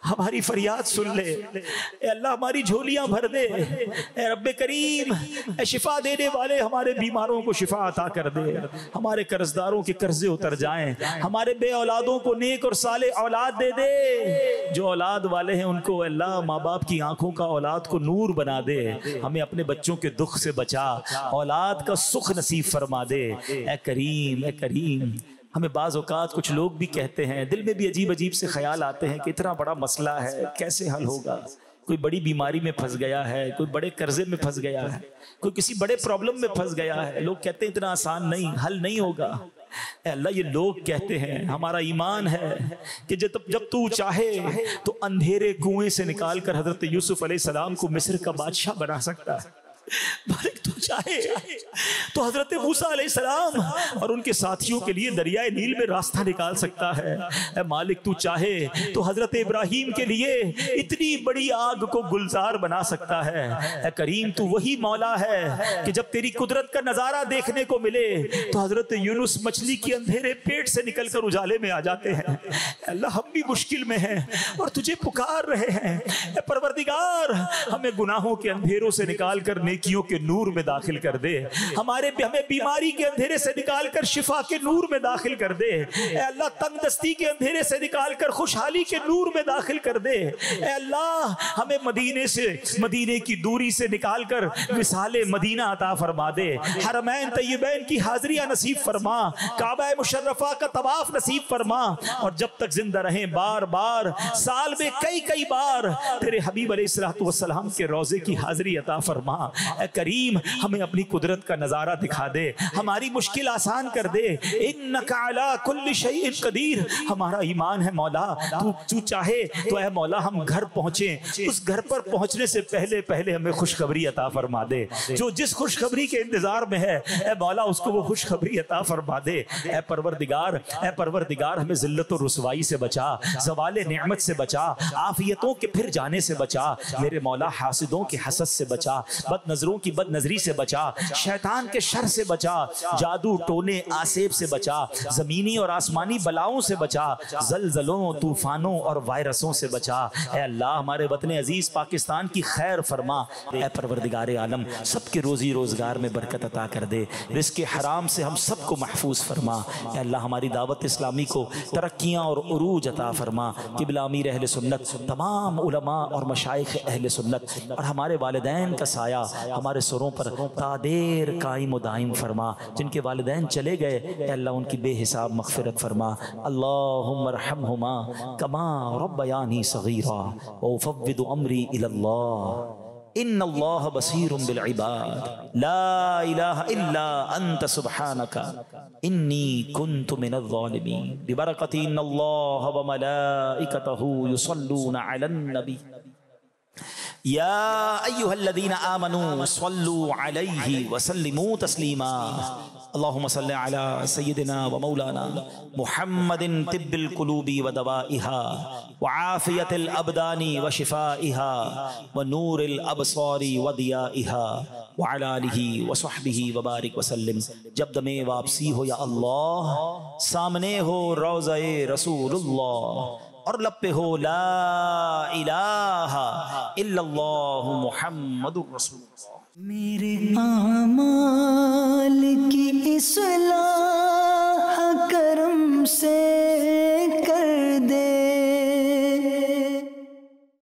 ہماری فریاد سن لے، اے اللہ ہماری جھولیاں بھر دے، اے رب کریم اے شفا دینے والے ہمارے بیماروں کو شفا عطا کر دے، ہمارے قرضداروں کے قرضے اتر جائیں، ہمارے بے اولادوں کو نیک اور صالح اولاد دے دے، جو اولاد والے ہیں ان کو اللہ ماں باپ کی آنکھوں کا اولاد کو نور بنا دے، ہمیں اپنے بچوں کے دکھ سے بچا، اولاد کا سکھ نصیب فرما دے۔ اے کریم اے کریم ہمیں بعض اوقات کچھ لوگ بھی کہتے ہیں، دل میں بھی عجیب عجیب سے خیال آتے ہیں کہ اتنا بڑا مسئلہ ہے کیسے حل ہوگا، کوئی بڑی بیماری میں پھنس گیا ہے، کوئی بڑے قرضے میں پھنس گیا ہے، کوئی کسی بڑے پرابلم میں پھنس گیا ہے، لوگ کہتے ہیں اتنا آسان نہیں، حل نہیں ہوگا۔ اے اللہ یہ لوگ کہتے ہیں، ہمارا ایمان ہے کہ جب تو چاہے تو اندھیرے کنویں سے نکال کر حضرت یوسف علیہ السلام کو مصر کا بادشاہ بنا سکتا ہے، مالک تو چاہے تو حضرت موسیٰ علیہ السلام اور ان کے ساتھیوں کے لیے دریائے نیل میں راستہ نکال سکتا ہے۔ اے مالک تو چاہے تو حضرت ابراہیم کے لیے اتنی بڑی آگ کو گلزار بنا سکتا ہے۔ اے کریم تو وہی مولا ہے کہ جب تیری قدرت کا نظارہ دیکھنے کو ملے تو حضرت یونس مچھلی کے اندھیرے پیٹ سے نکل کر اجالے میں آ جاتے ہیں۔ اے اللہ ہم بھی مشکل میں ہیں اور تجھے پکار رہے ہیں۔ اے پروردگار ہمیں گناہوں کے اندھیروں سے نکال کر نیکیوں کے نور میں داخل کر دے، ہمیں بیماری کے اندھیرے سے نکال کر شفا کے نور میں داخل کر دے۔ اے اللہ تنگ دستی کے اندھیرے سے نکال کر خوشحالی کے نور میں داخل کر دے۔ اے اللہ ہمیں مدینے کی دوری سے نکال کر وصال مدینہ عطا فرما دے، حرمین طیبین کی حاضریہ نصیب فرما، کعبہ مشرفہ کا طواف نصیب فرما، اور جب تک زندہ رہیں بار بار سال میں کئی بار تیرے حبیب علیہ السلام کے روضے کی حاضری عطا فرما۔ اے کریم ہمیں اپنی قدرت کا نظارہ دکھا دے، ہماری مشکل آسان کر دے۔ انک علی کل شیء قدیر، ہمارا ایمان ہے مولا تو چاہے تو اے مولا ہم گھر پہنچیں، اس گھر پر پہنچنے سے پہلے ہمیں خوشخبری عطا فرما دے۔ جو جس خوشخبری کے انتظار میں ہے اے مولا اس کو وہ خوشخبری عطا فرما دے۔ اے پروردگار ہمیں ذلت و رسوائی سے بچا، زوال نعمت سے بچا، عافیتوں کے پھر جانے سے بچا، میرے مولا حاسدوں کے حسد سے بچا، بد نظروں کی بد نظری سے بچا، شیطان کے شر سے بچا، جادو ٹونے آسیب سے بچا، زمینی اور آسمانی بلاؤں سے بچا، زلزلوں طوفانوں اور وائرسوں سے بچا۔ اے اللہ ہمارے وطن عزیز پاکستان کی خیر فرما۔ اے پروردگار عالم سب کے روزی روزگار میں برکت عطا کر دے، رزق حرام سے ہم سب کو محفوظ فرما۔ اے اللہ ہماری دعوت اسلامی کو ترقیاں اور عروج عطا فرما۔ قبلہ امیر اہل سنت، تمام علماء اور مشائخ اہل سنت اور ہمارے والدین کا سایہ ہمارے سروں پر تا دیر قائم و دائم فرما۔ جن کے والدین چلے گئے اے اللہ ان کی بے حساب مغفرت فرما۔ اللہم ارحمہما کما ربیانی صغیرا وافوض امری الی اللہ ان اللہ بصیر بالعباد لا الہ الا انت سبحانک انی کنت من الظالمین ببرکت ان اللہ وملائکتہ یصلون علی النبی یا ایہا الذین آمنوا صلوا علیہ وسلموا تسلیما اللہم صل علی سیدنا ومولانا محمد طب القلوب ودوائها وعافیت الابدان وشفائها ونور الابصار وضیائها وعلى آلہ وصحبہ وبارک وسلم۔ جب دم واپسی ہو یا اللہ، سامنے ہو روضہ رسول اللہ، اور لب پہ ہو لا الہ الا اللہ محمد رسول اللہ۔ میرے اعمال کی اصلاح کرم سے